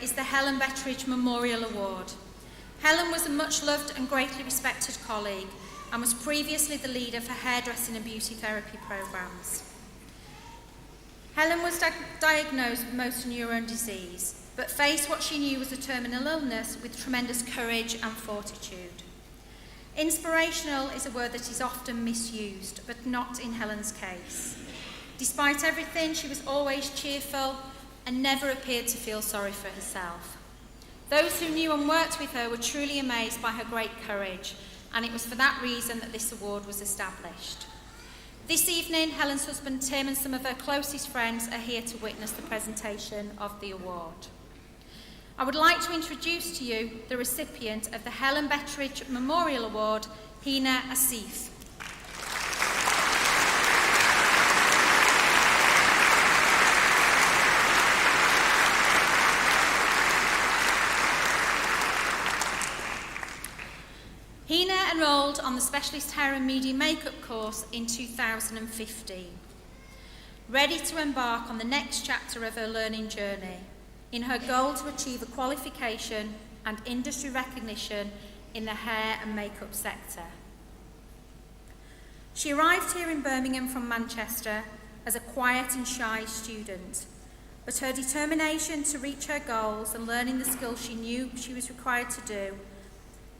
Is the Helen Betteridge Memorial Award. Helen was a much-loved and greatly respected colleague and was previously the leader for hairdressing and beauty therapy programmes. Helen was diagnosed with motor neurone disease, but faced what she knew was a terminal illness with tremendous courage and fortitude. Inspirational is a word that is often misused, but not in Helen's case. Despite everything, she was always cheerful and never appeared to feel sorry for herself. Those who knew and worked with her were truly amazed by her great courage, and it was for that reason that this award was established. This evening, Helen's husband Tim and some of her closest friends are here to witness the presentation of the award. I would like to introduce to you the recipient of the Helen Betteridge Memorial Award, Hina Asif. Hina enrolled on the Specialist Hair and Media Makeup course in 2015, ready to embark on the next chapter of her learning journey in her goal to achieve a qualification and industry recognition in the hair and makeup sector. She arrived here in Birmingham from Manchester as a quiet and shy student, but her determination to reach her goals and learning the skills she knew she was required to do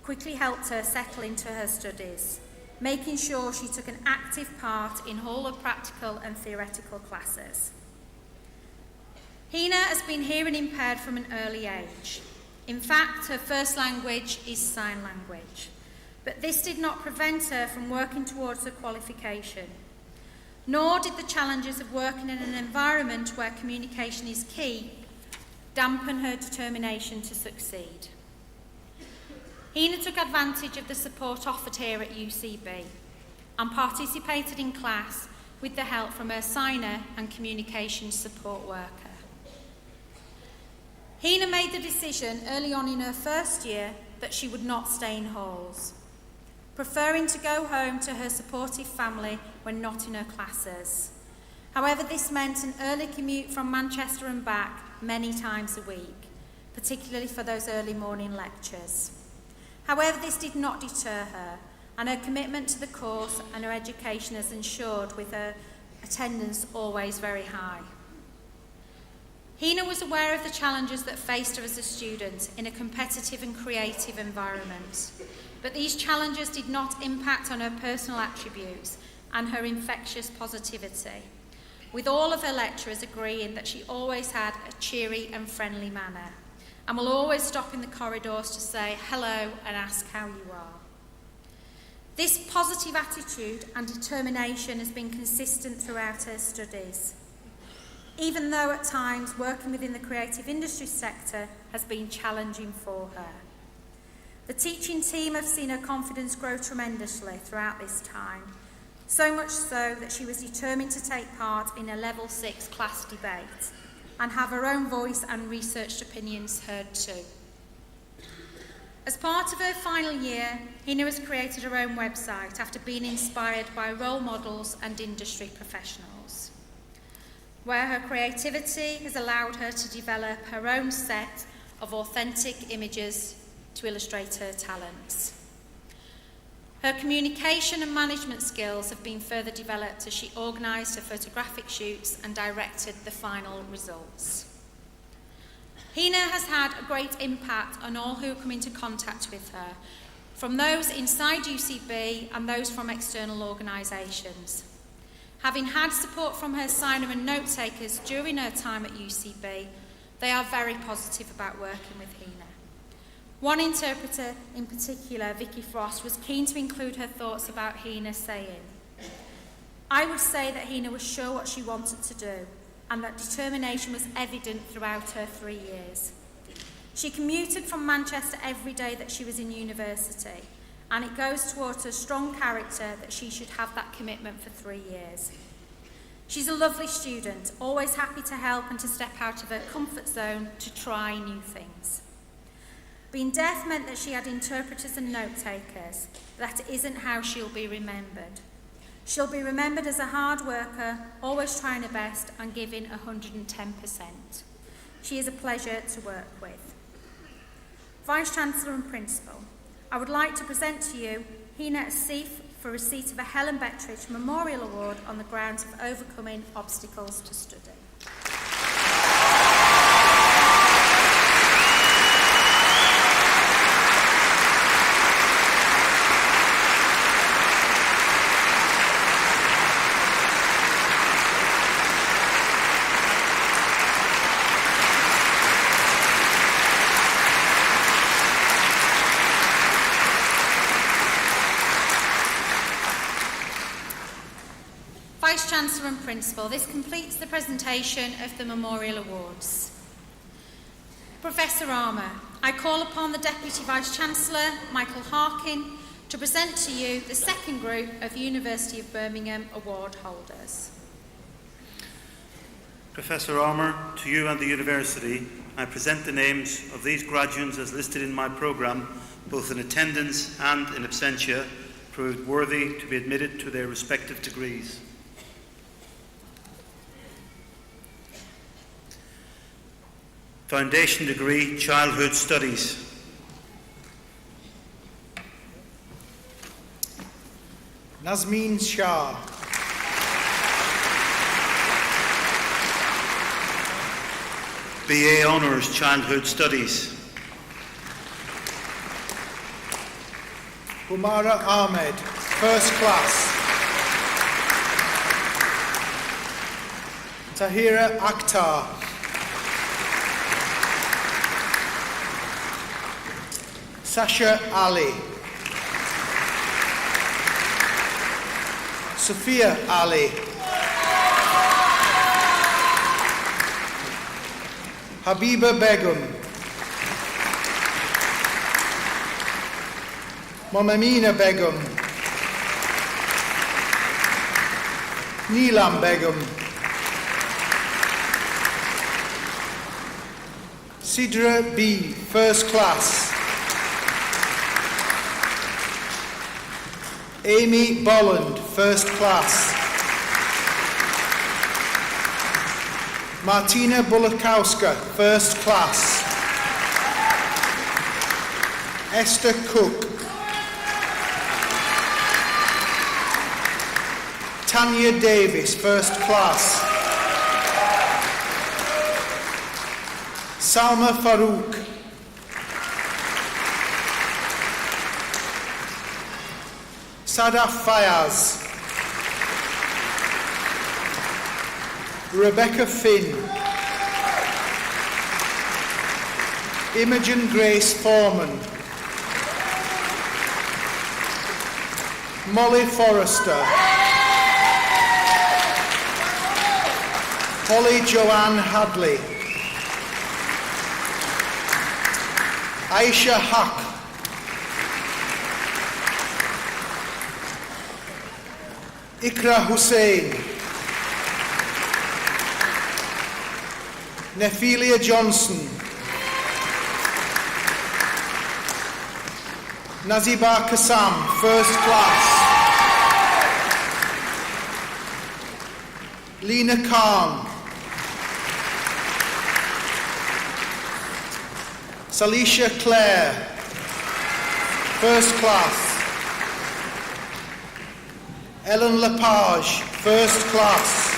quickly helped her settle into her studies, making sure she took an active part in all her practical and theoretical classes. Hina has been hearing impaired from an early age. In fact, her first language is sign language, but this did not prevent her from working towards her qualification, nor did the challenges of working in an environment where communication is key dampen her determination to succeed. Hina took advantage of the support offered here at UCB and participated in class with the help from her signer and communications support worker. Hina made the decision early on in her first year that she would not stay in halls, preferring to go home to her supportive family when not in her classes. However, this meant an early commute from Manchester and back many times a week, particularly for those early morning lectures. However, this did not deter her, and her commitment to the course and her education has ensured with her attendance always very high. Hina was aware of the challenges that faced her as a student in a competitive and creative environment, but these challenges did not impact on her personal attributes and her infectious positivity, with all of her lecturers agreeing that she always had a cheery and friendly manner, and will always stop in the corridors to say hello and ask how you are. This positive attitude and determination has been consistent throughout her studies, even though at times working within the creative industry sector has been challenging for her. The teaching team have seen her confidence grow tremendously throughout this time, so much so that she was determined to take part in a Level 6 class debate and have her own voice and researched opinions heard too. As part of her final year, Hina has created her own website after being inspired by role models and industry professionals, where her creativity has allowed her to develop her own set of authentic images to illustrate her talents. Her communication and management skills have been further developed as she organised her photographic shoots and directed the final results. Hina has had a great impact on all who come into contact with her, from those inside UCB and those from external organisations. Having had support from her signer and note takers during her time at UCB, they are very positive about working with Hina. One interpreter in particular, Vicky Frost, was keen to include her thoughts about Hina, saying, "I would say that Hina was sure what she wanted to do, and that determination was evident throughout her 3 years. She commuted from Manchester every day that she was in university, and it goes towards her strong character that she should have that commitment for 3 years. She's a lovely student, always happy to help and to step out of her comfort zone to try new things. Being deaf meant that she had interpreters and note takers. That isn't how she'll be remembered. She'll be remembered as a hard worker, always trying her best and giving 110%. She is a pleasure to work with." Vice-Chancellor and Principal, I would like to present to you Hina Asif for receipt of a Helen Betteridge Memorial Award on the grounds of overcoming obstacles to study. Vice-Chancellor and Principal, this completes the presentation of the Memorial Awards. Professor Armour, I call upon the Deputy Vice-Chancellor, Michael Harkin, to present to you the second group of University of Birmingham award holders. Professor Armour, to you and the University, I present the names of these graduates as listed in my programme, both in attendance and in absentia, proved worthy to be admitted to their respective degrees. Foundation Degree, Childhood Studies. Nazmeen Shah. BA Honours, Childhood Studies. Humara Ahmed, First Class. Tahira Akhtar. Sasha Ali. Sophia Ali. Habiba Begum. Momamina Begum. Neelam Begum. Sidra B, First Class. Amy Bolland, First Class. Martina Bulakowska, First Class. Esther Cook. Tanya Davis, First Class. Salma Farouk. Sadaf Fayaz. Rebecca Finn. Imogen Grace Foreman. Molly Forrester. Holly Joanne Hadley. Aisha Haq. Ikra Hussain. Nephilia Johnson. Naziba Kassam, First Class. Lena Khan. Salisha Clare, First Class. Ellen Lepage, First Class.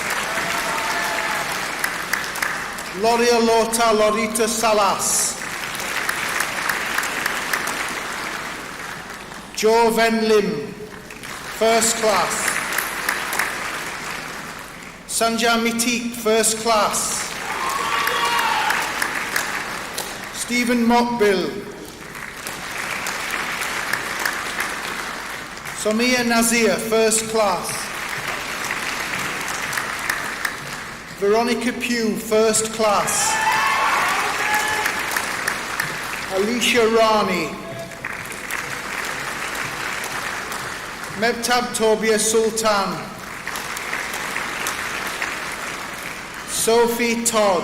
Loria Lota Lorita Salas. Jo Ven Lim, First Class. Sanja Mitik, First Class. Stephen Mokbil. Somia Nazir, First Class. Veronica Pugh, First Class. Alicia Rani. Mebtab Tobia Sultan. Sophie Todd.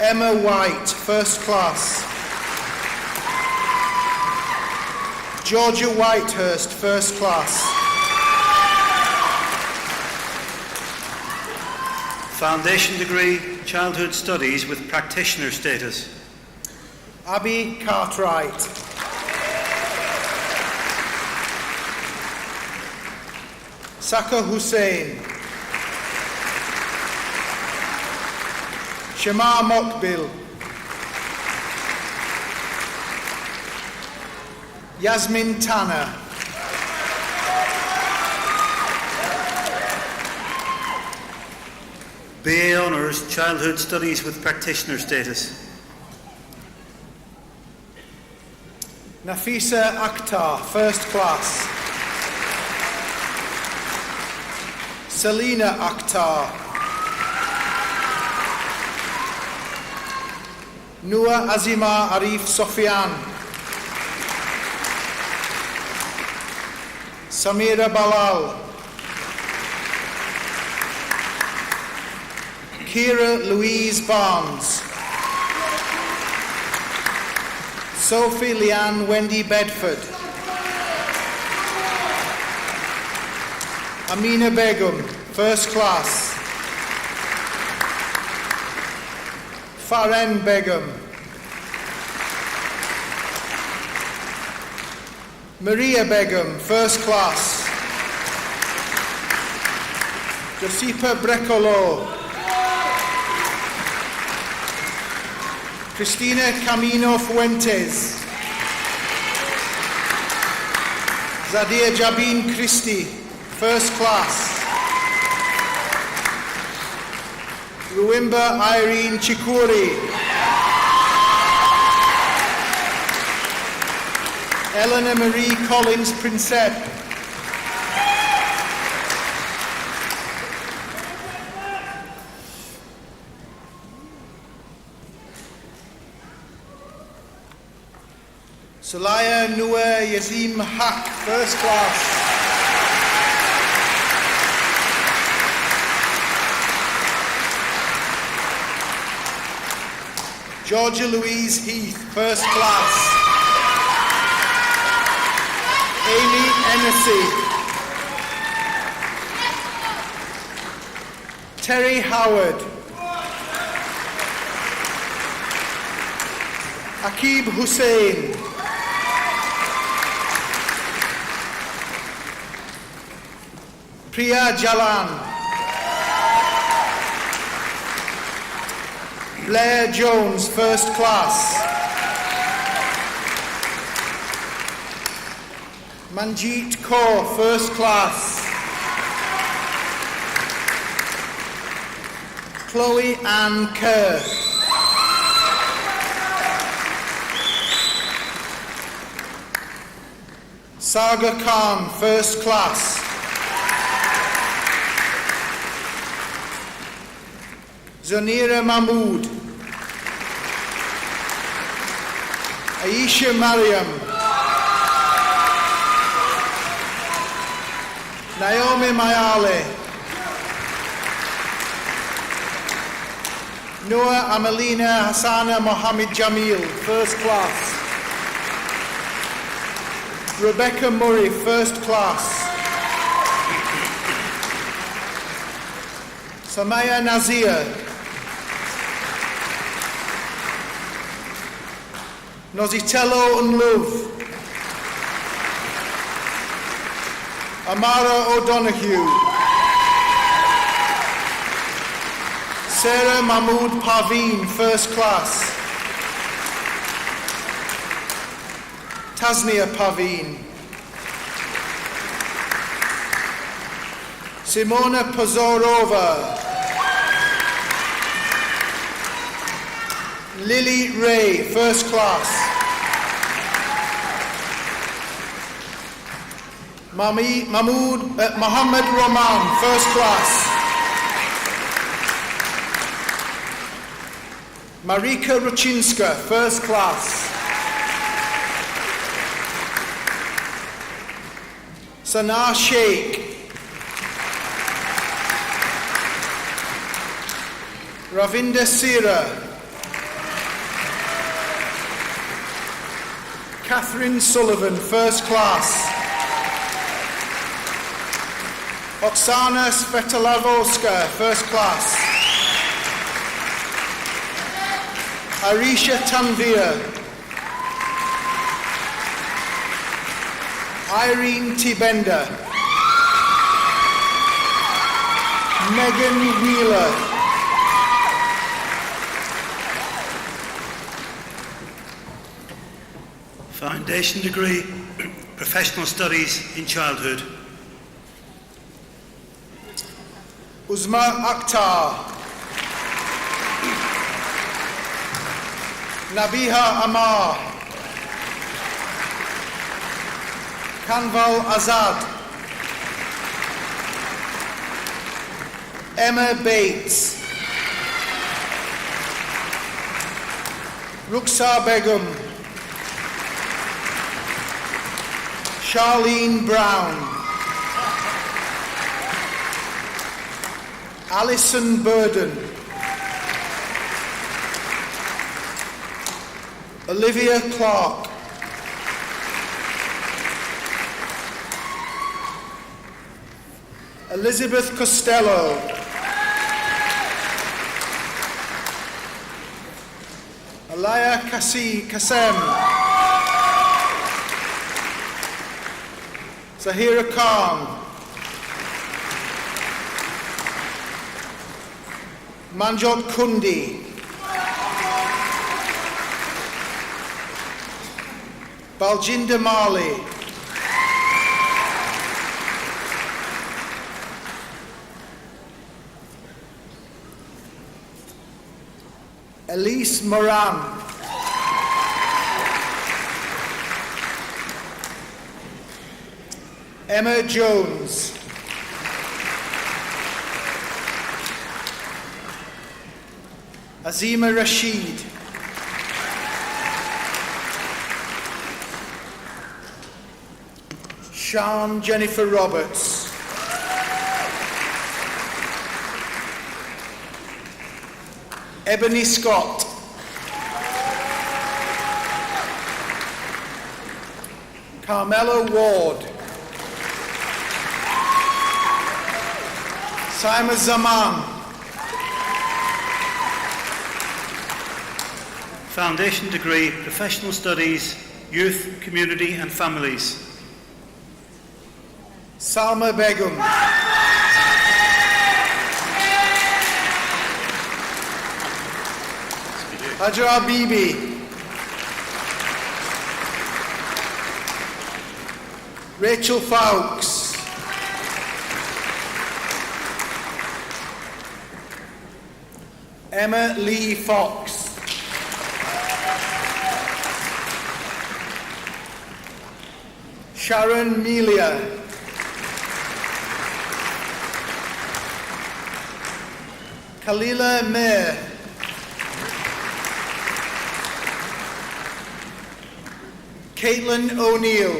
Emma White, First Class. Georgia Whitehurst, First Class. Foundation Degree, Childhood Studies with Practitioner Status. Abby Cartwright. Saka Hussain. Shamar Mokbil. Yasmin Tanner. BA Honours, Childhood Studies with Practitioner Status. Nafisa Akhtar, First Class. Selina Akhtar. Noor Azima Arif Sofian, Samira Balal, Kira Louise Barnes, Sophie Leanne Wendy Bedford, Amina Begum, First Class, Faren Begum, Maria Begum, First Class, Josipa Brecolo, Cristina Camino Fuentes, Zadia Jabin Christie, First Class, Ruimba Irene Chikuri, Eleanor Marie Collins Prinsep, Salaya Noor Yazim Haq, First Class, Georgia Louise Heath, First Class, Amy Hennessy, Terry Howard, Akib Hussain, Priya Jalan, Blair Jones, First Class, Manjeet Kaur, First Class, Chloe Ann Kerr, Saga Khan, First Class, Zanira Mahmood, Aisha Mariam, Naomi Mayale, Noah Amelina Hassana Mohammed Jamil, First Class, Rebecca Murray, First Class, Samaya Nazir, Nositello and Love, Amara O'Donoghue, Sarah Mahmood Parveen, First Class, Tasnia Parveen, Simona Pozorova, Lily Ray, First Class, Mohammed Roman, First Class, Marika Ruchinska, First Class, Sana Sheikh, Ravinder Sira, Catherine Sullivan, First Class, Oksana Svetolavska, First Class, Arisha Tanvir, Irene Tibenda, Megan Wheeler, Foundation degree, Professional Studies in Childhood. Uzma Akhtar, Nabiha Amar, Kanval Azad, Emma Bates, Rukhsar Begum, Charlene Brown, Alison Burden, Olivia Clark, Elizabeth Costello, Alaya Kasem, Zahira Khan, Manjot Kundi, Baljinder Mali, Elise Moran, Emma Jones, Azima Rashid, Sian Jennifer Roberts, Ebony Scott, Carmela Ward, Simon Zaman, Foundation degree, Professional Studies, Youth, Community and Families. Salma Begum, Hajra Bibi, Rachel Fawkes, Emma Lee Fox, Sharon Melia, Kalila Mir, Caitlin O'Neill,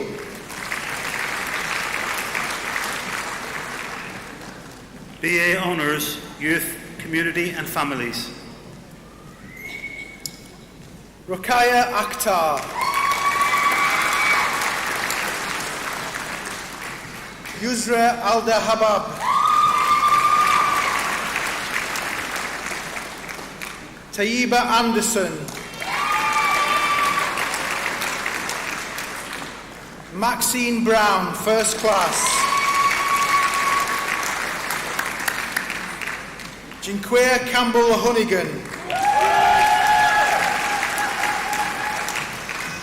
BA Honours, Youth, Community and Families. Rukaya Akhtar, Yusra Aldahabab, Taiba Anderson, Maxine Brown, First Class, Jinquea Campbell Hunnigan,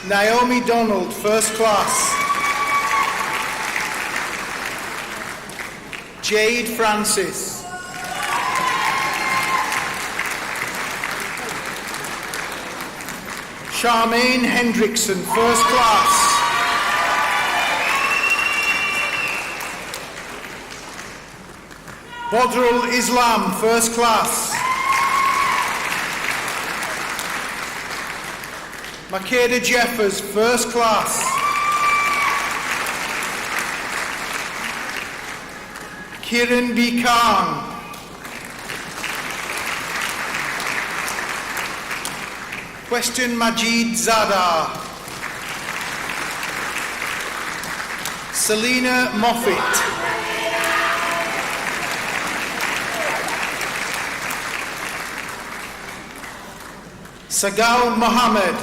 Naomi Donald, First Class, Jade Francis, Charmaine Hendrickson, First Class, Bodrul Islam, First Class, Makeda Jeffers, First Class, Kiran B. Khan, Question Majid Zadar, Selena Moffat, Sagal Mohammed,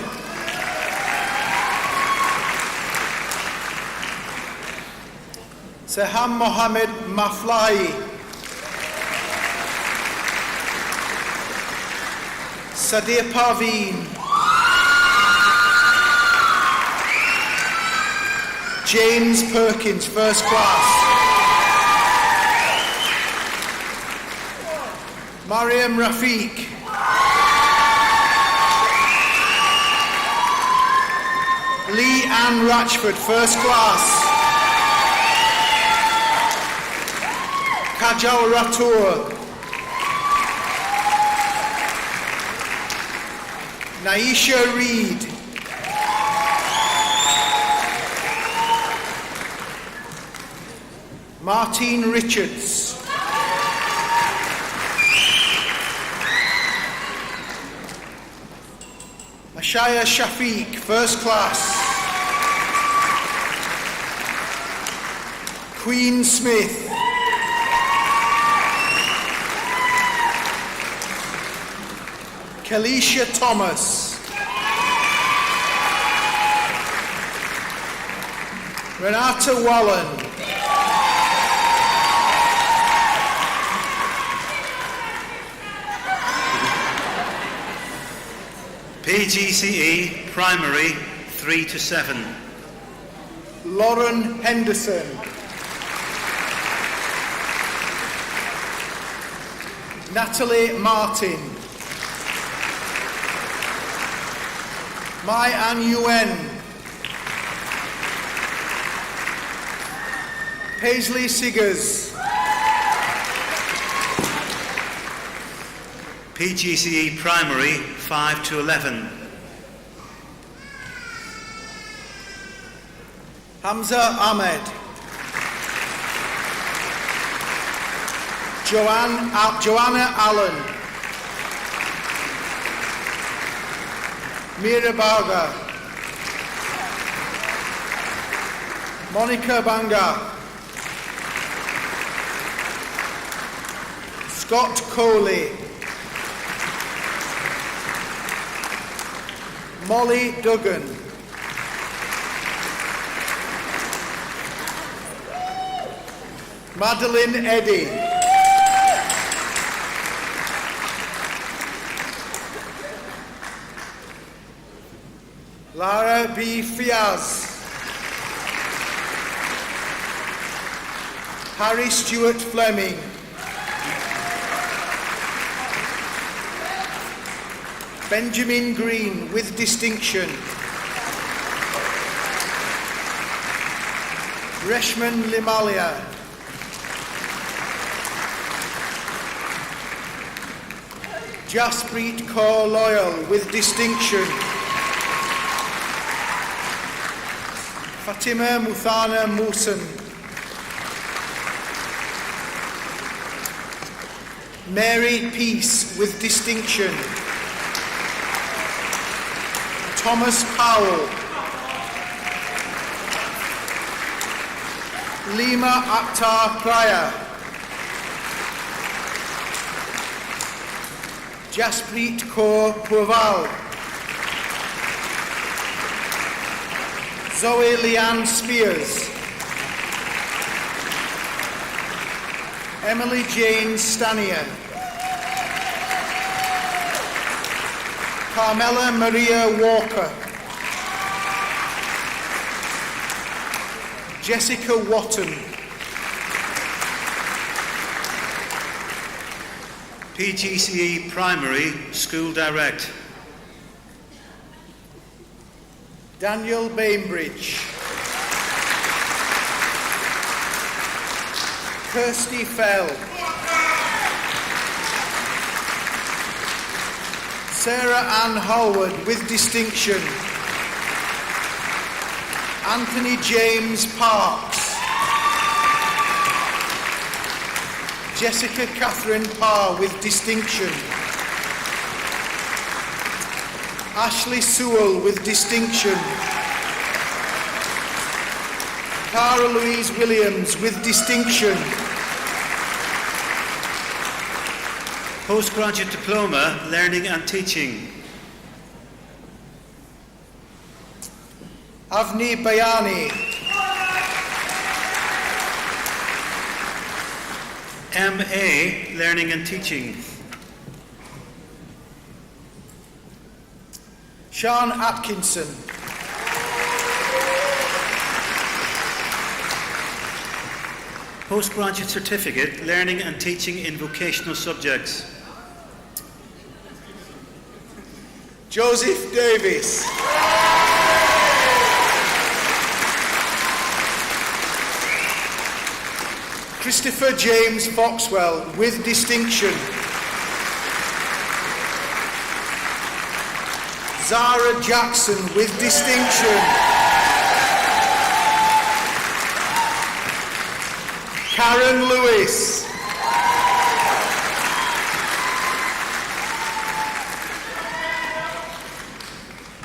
Seham Mohammed Maflahi, Sadir Parveen, James Perkins, First Class, Mariam Rafiq, Lee Ann Ratchford, First Class, Kajal Ratur, Naisha Reid. Martine Richards. Ashaya Shafiq, first class. Queen Smith. Kelisha Thomas. Renata Wallen. PGCE Primary 3 to 7. Lauren Henderson. Natalie Martin. Mai An Yuen. Paisley Siggers. PGCE Primary 5 to 11. Hamza Ahmed. Joanna Allen. Mira Barga. Monica Banga. Scott Coley. Molly Duggan. Madeline Eddy. Lara B. Fiaz. Harry Stewart Fleming. Benjamin Green with distinction. Reshman Limalia. Jaspreet Kaur Loyal with distinction. Fatima Muthana Musan. Mary Peace with distinction. Thomas Powell. Lima Akhtar Praya. Jaspreet Kaur Purval. Zoe Leanne Spears. Emily Jane Stanier. Carmela Maria Walker. Jessica Watton. PGCE Primary School Direct. Daniel Bainbridge. Kirsty Fell. Sarah Ann Howard with distinction. Anthony James Parks. Jessica Catherine Parr with distinction. Ashley Sewell with distinction. Cara Louise Williams with distinction. Postgraduate Diploma Learning and Teaching. Avni Bayani. MA Learning and Teaching. Sean Atkinson. Postgraduate Certificate Learning and Teaching in Vocational Subjects. Joseph Davis. Christopher James Foxwell with distinction. Zara Jackson with distinction. Karen Lewis.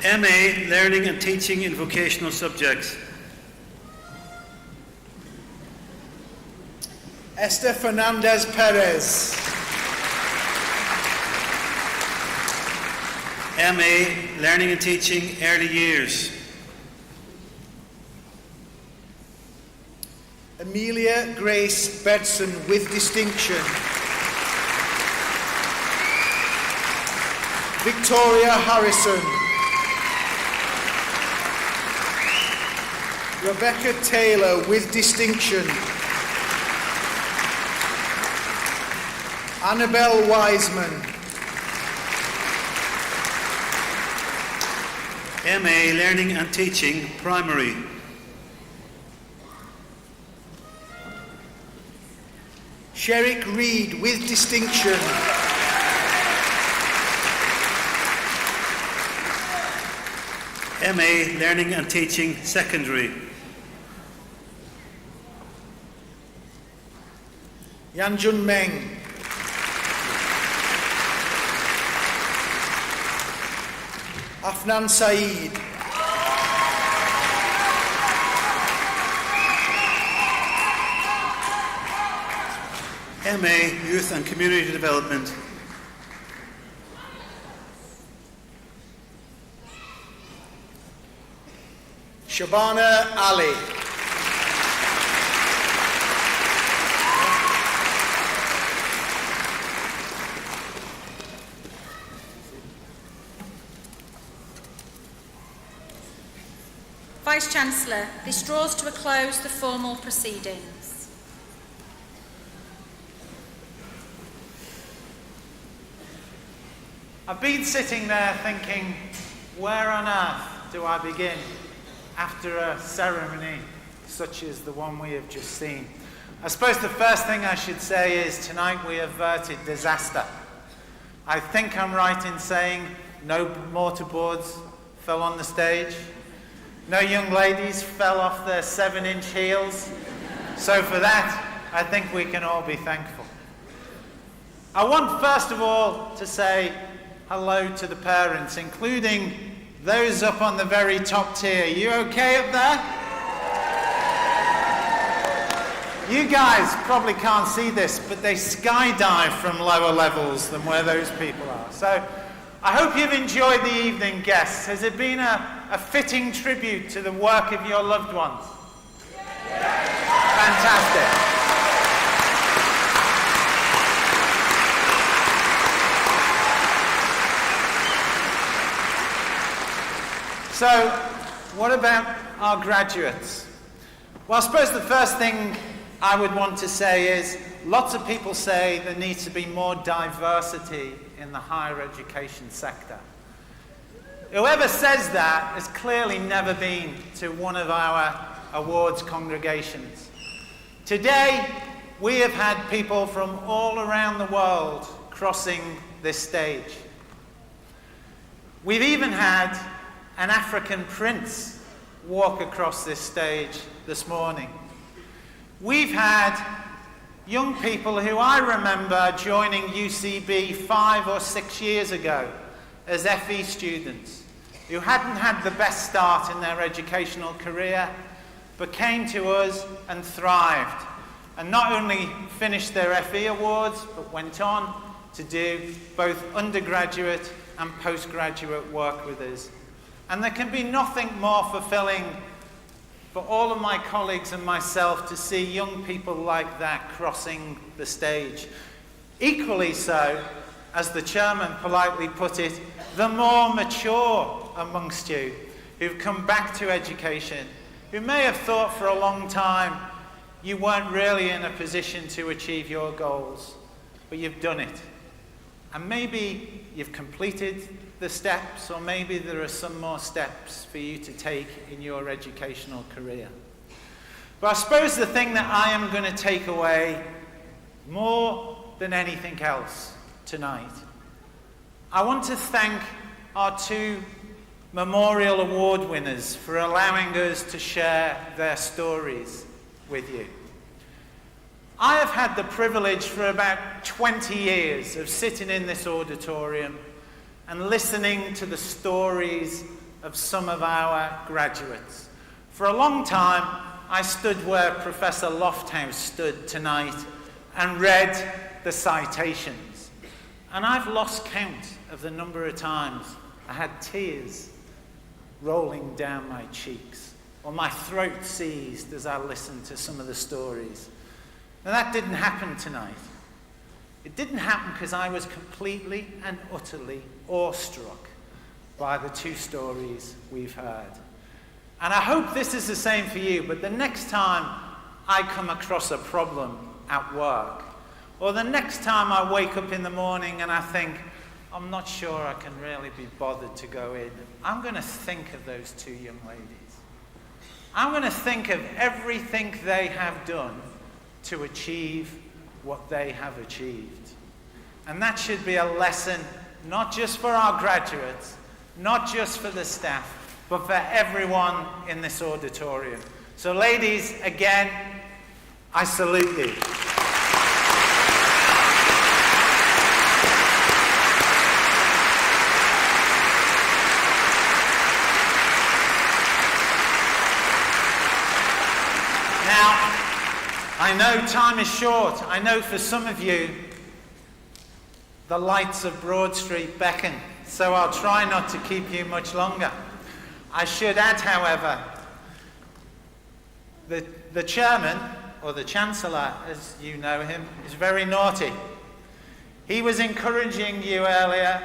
MA, Learning and Teaching in Vocational Subjects. Esther Fernandez Perez. MA, Learning and Teaching Early Years. Amelia Grace Bedson with distinction. Victoria Harrison. Rebecca Taylor with distinction. Annabelle Wiseman. MA, Learning and Teaching Primary. Sherrick Reed with distinction. MA, Learning and Teaching Secondary. Yanjun Meng. Afnan Saeed. MA, Youth and Community Development. Shabana Ali. Vice-Chancellor, this draws to a close the formal proceedings. I've been sitting there thinking, where on earth do I begin after a ceremony such as the one we have just seen? I suppose the first thing I should say is tonight we averted disaster. I think I'm right in saying no mortarboards fell on the stage. No young ladies fell off their 7-inch heels. So for that, I think we can all be thankful. I want first of all to say hello to the parents, including those up on the very top tier. You okay up there? You guys probably can't see this, but they skydive from lower levels than where those people are. So I hope you've enjoyed the evening, guests. Has it been a fitting tribute to the work of your loved ones? Fantastic. So, what about our graduates? Well, I suppose the first thing I would want to say is, lots of people say there needs to be more diversity in the higher education sector. Whoever says that has clearly never been to one of our awards congregations. Today, we have had people from all around the world crossing this stage. We've even had an African prince walk across this stage this morning. We've had young people who I remember joining UCB 5 or 6 years ago as FE students, who hadn't had the best start in their educational career, but came to us and thrived, and not only finished their FE awards, but went on to do both undergraduate and postgraduate work with us. And there can be nothing more fulfilling for all of my colleagues and myself to see young people like that crossing the stage. Equally so, as the chairman politely put it, the more mature amongst you who've come back to education, who may have thought for a long time you weren't really in a position to achieve your goals, but you've done it. And maybe you've completed the steps, or maybe there are some more steps for you to take in your educational career. But I suppose the thing that I am going to take away more than anything else tonight, I want to thank our two Memorial Award winners for allowing us to share their stories with you. I have had the privilege for about 20 years of sitting in this auditorium and listening to the stories of some of our graduates. For a long time, I stood where Professor Lofthouse stood tonight and read the citations. And I've lost count of the number of times I had tears rolling down my cheeks, or my throat seized as I listened to some of the stories. Now that didn't happen tonight. It didn't happen because I was completely and utterly awestruck by the two stories we've heard. And I hope this is the same for you, but the next time I come across a problem at work, or the next time I wake up in the morning and I think, I'm not sure I can really be bothered to go in, I'm going to think of those two young ladies. I'm going to think of everything they have done to achieve what they have achieved. And that should be a lesson, not just for our graduates, not just for the staff, but for everyone in this auditorium. So ladies, again, I salute you. Now, I know time is short. I know for some of you, the lights of Broad Street beckon, so I'll try not to keep you much longer. I should add, however, the chairman, or the chancellor, as you know him, is very naughty. He was encouraging you earlier,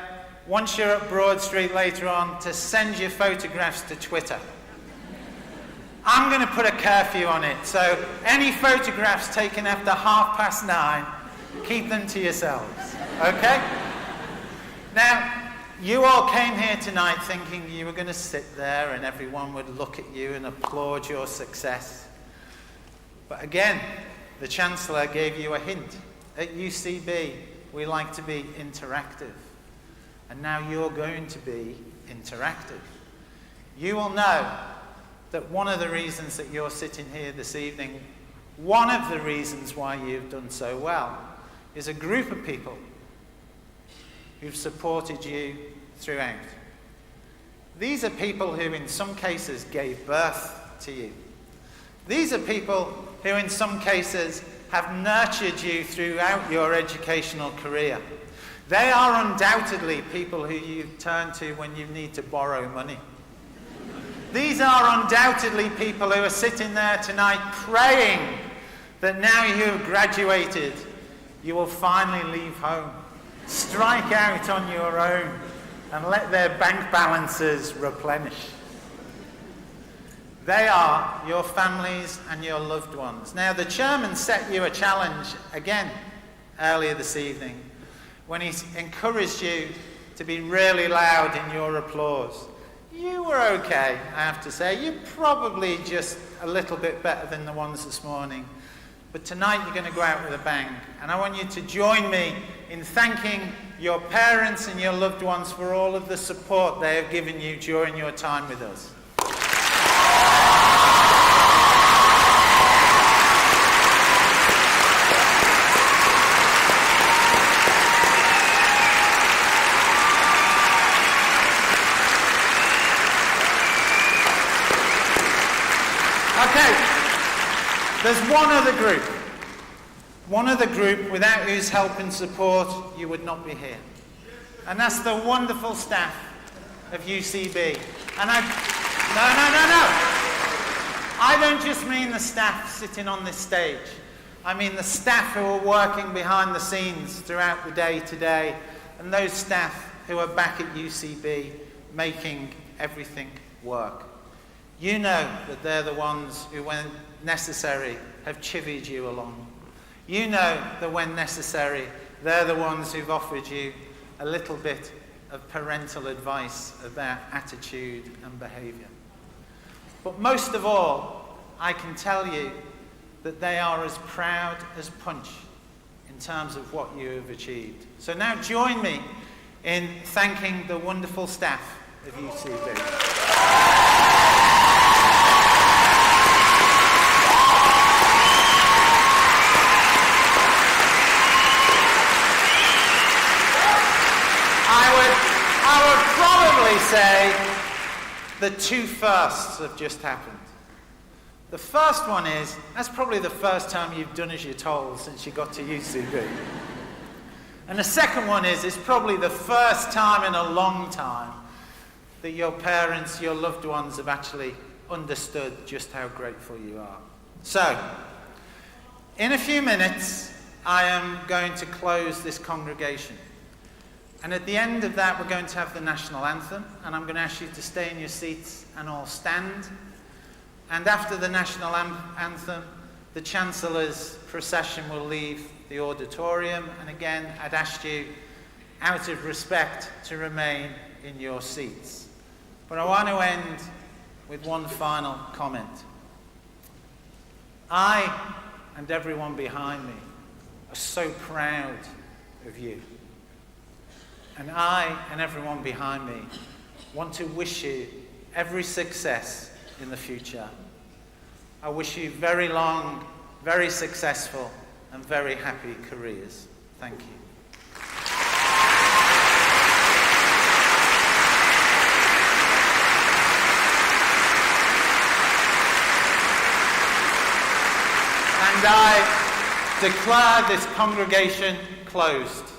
once you're at Broad Street later on, to send your photographs to Twitter. I'm going to put a curfew on it, so any photographs taken after 9:30, keep them to yourselves, okay? Now, you all came here tonight thinking you were going to sit there and everyone would look at you and applaud your success. But again, the Chancellor gave you a hint. At UCB, we like to be interactive. And now you're going to be interactive. You will know that one of the reasons that you're sitting here this evening, one of the reasons why you've done so well, is a group of people who've supported you throughout. These are people who in some cases gave birth to you. These are people who in some cases have nurtured you throughout your educational career. They are undoubtedly people who you turn to when you need to borrow money. These are undoubtedly people who are sitting there tonight praying that now you have graduated, you will finally leave home, strike out on your own, and let their bank balances replenish. They are your families and your loved ones. Now, the chairman set you a challenge again earlier this evening when he encouraged you to be really loud in your applause. You were okay, I have to say. You're probably just a little bit better than the ones this morning. But tonight you're going to go out with a bang. And I want you to join me in thanking your parents and your loved ones for all of the support they have given you during your time with us. Okay, there's one other group without whose help and support you would not be here. And that's the wonderful staff of UCB. And no. I don't just mean the staff sitting on this stage. I mean the staff who are working behind the scenes throughout the day today, and those staff who are back at UCB making everything work. You know that they're the ones who, when necessary, have chivied you along. You know that when necessary, they're the ones who've offered you a little bit of parental advice about attitude and behaviour. But most of all, I can tell you that they are as proud as Punch in terms of what you have achieved. So now join me in thanking the wonderful staff of UCB. I would probably say the two firsts have just happened. The first one is, that's probably the first time you've done as you're told since you got to UCB. And the second one is, it's probably the first time in a long time that your parents, your loved ones have actually understood just how grateful you are. So, in a few minutes, I am going to close this congregation. And at the end of that, we're going to have the national anthem, and I'm going to ask you to stay in your seats and all stand. And after the national anthem, the Chancellor's procession will leave the auditorium. And again, I'd ask you, out of respect, to remain in your seats. But I want to end with one final comment. I and everyone behind me are so proud of you. And I and everyone behind me want to wish you every success in the future. I wish you very long, very successful, and very happy careers. Thank you. And I declare this congregation closed.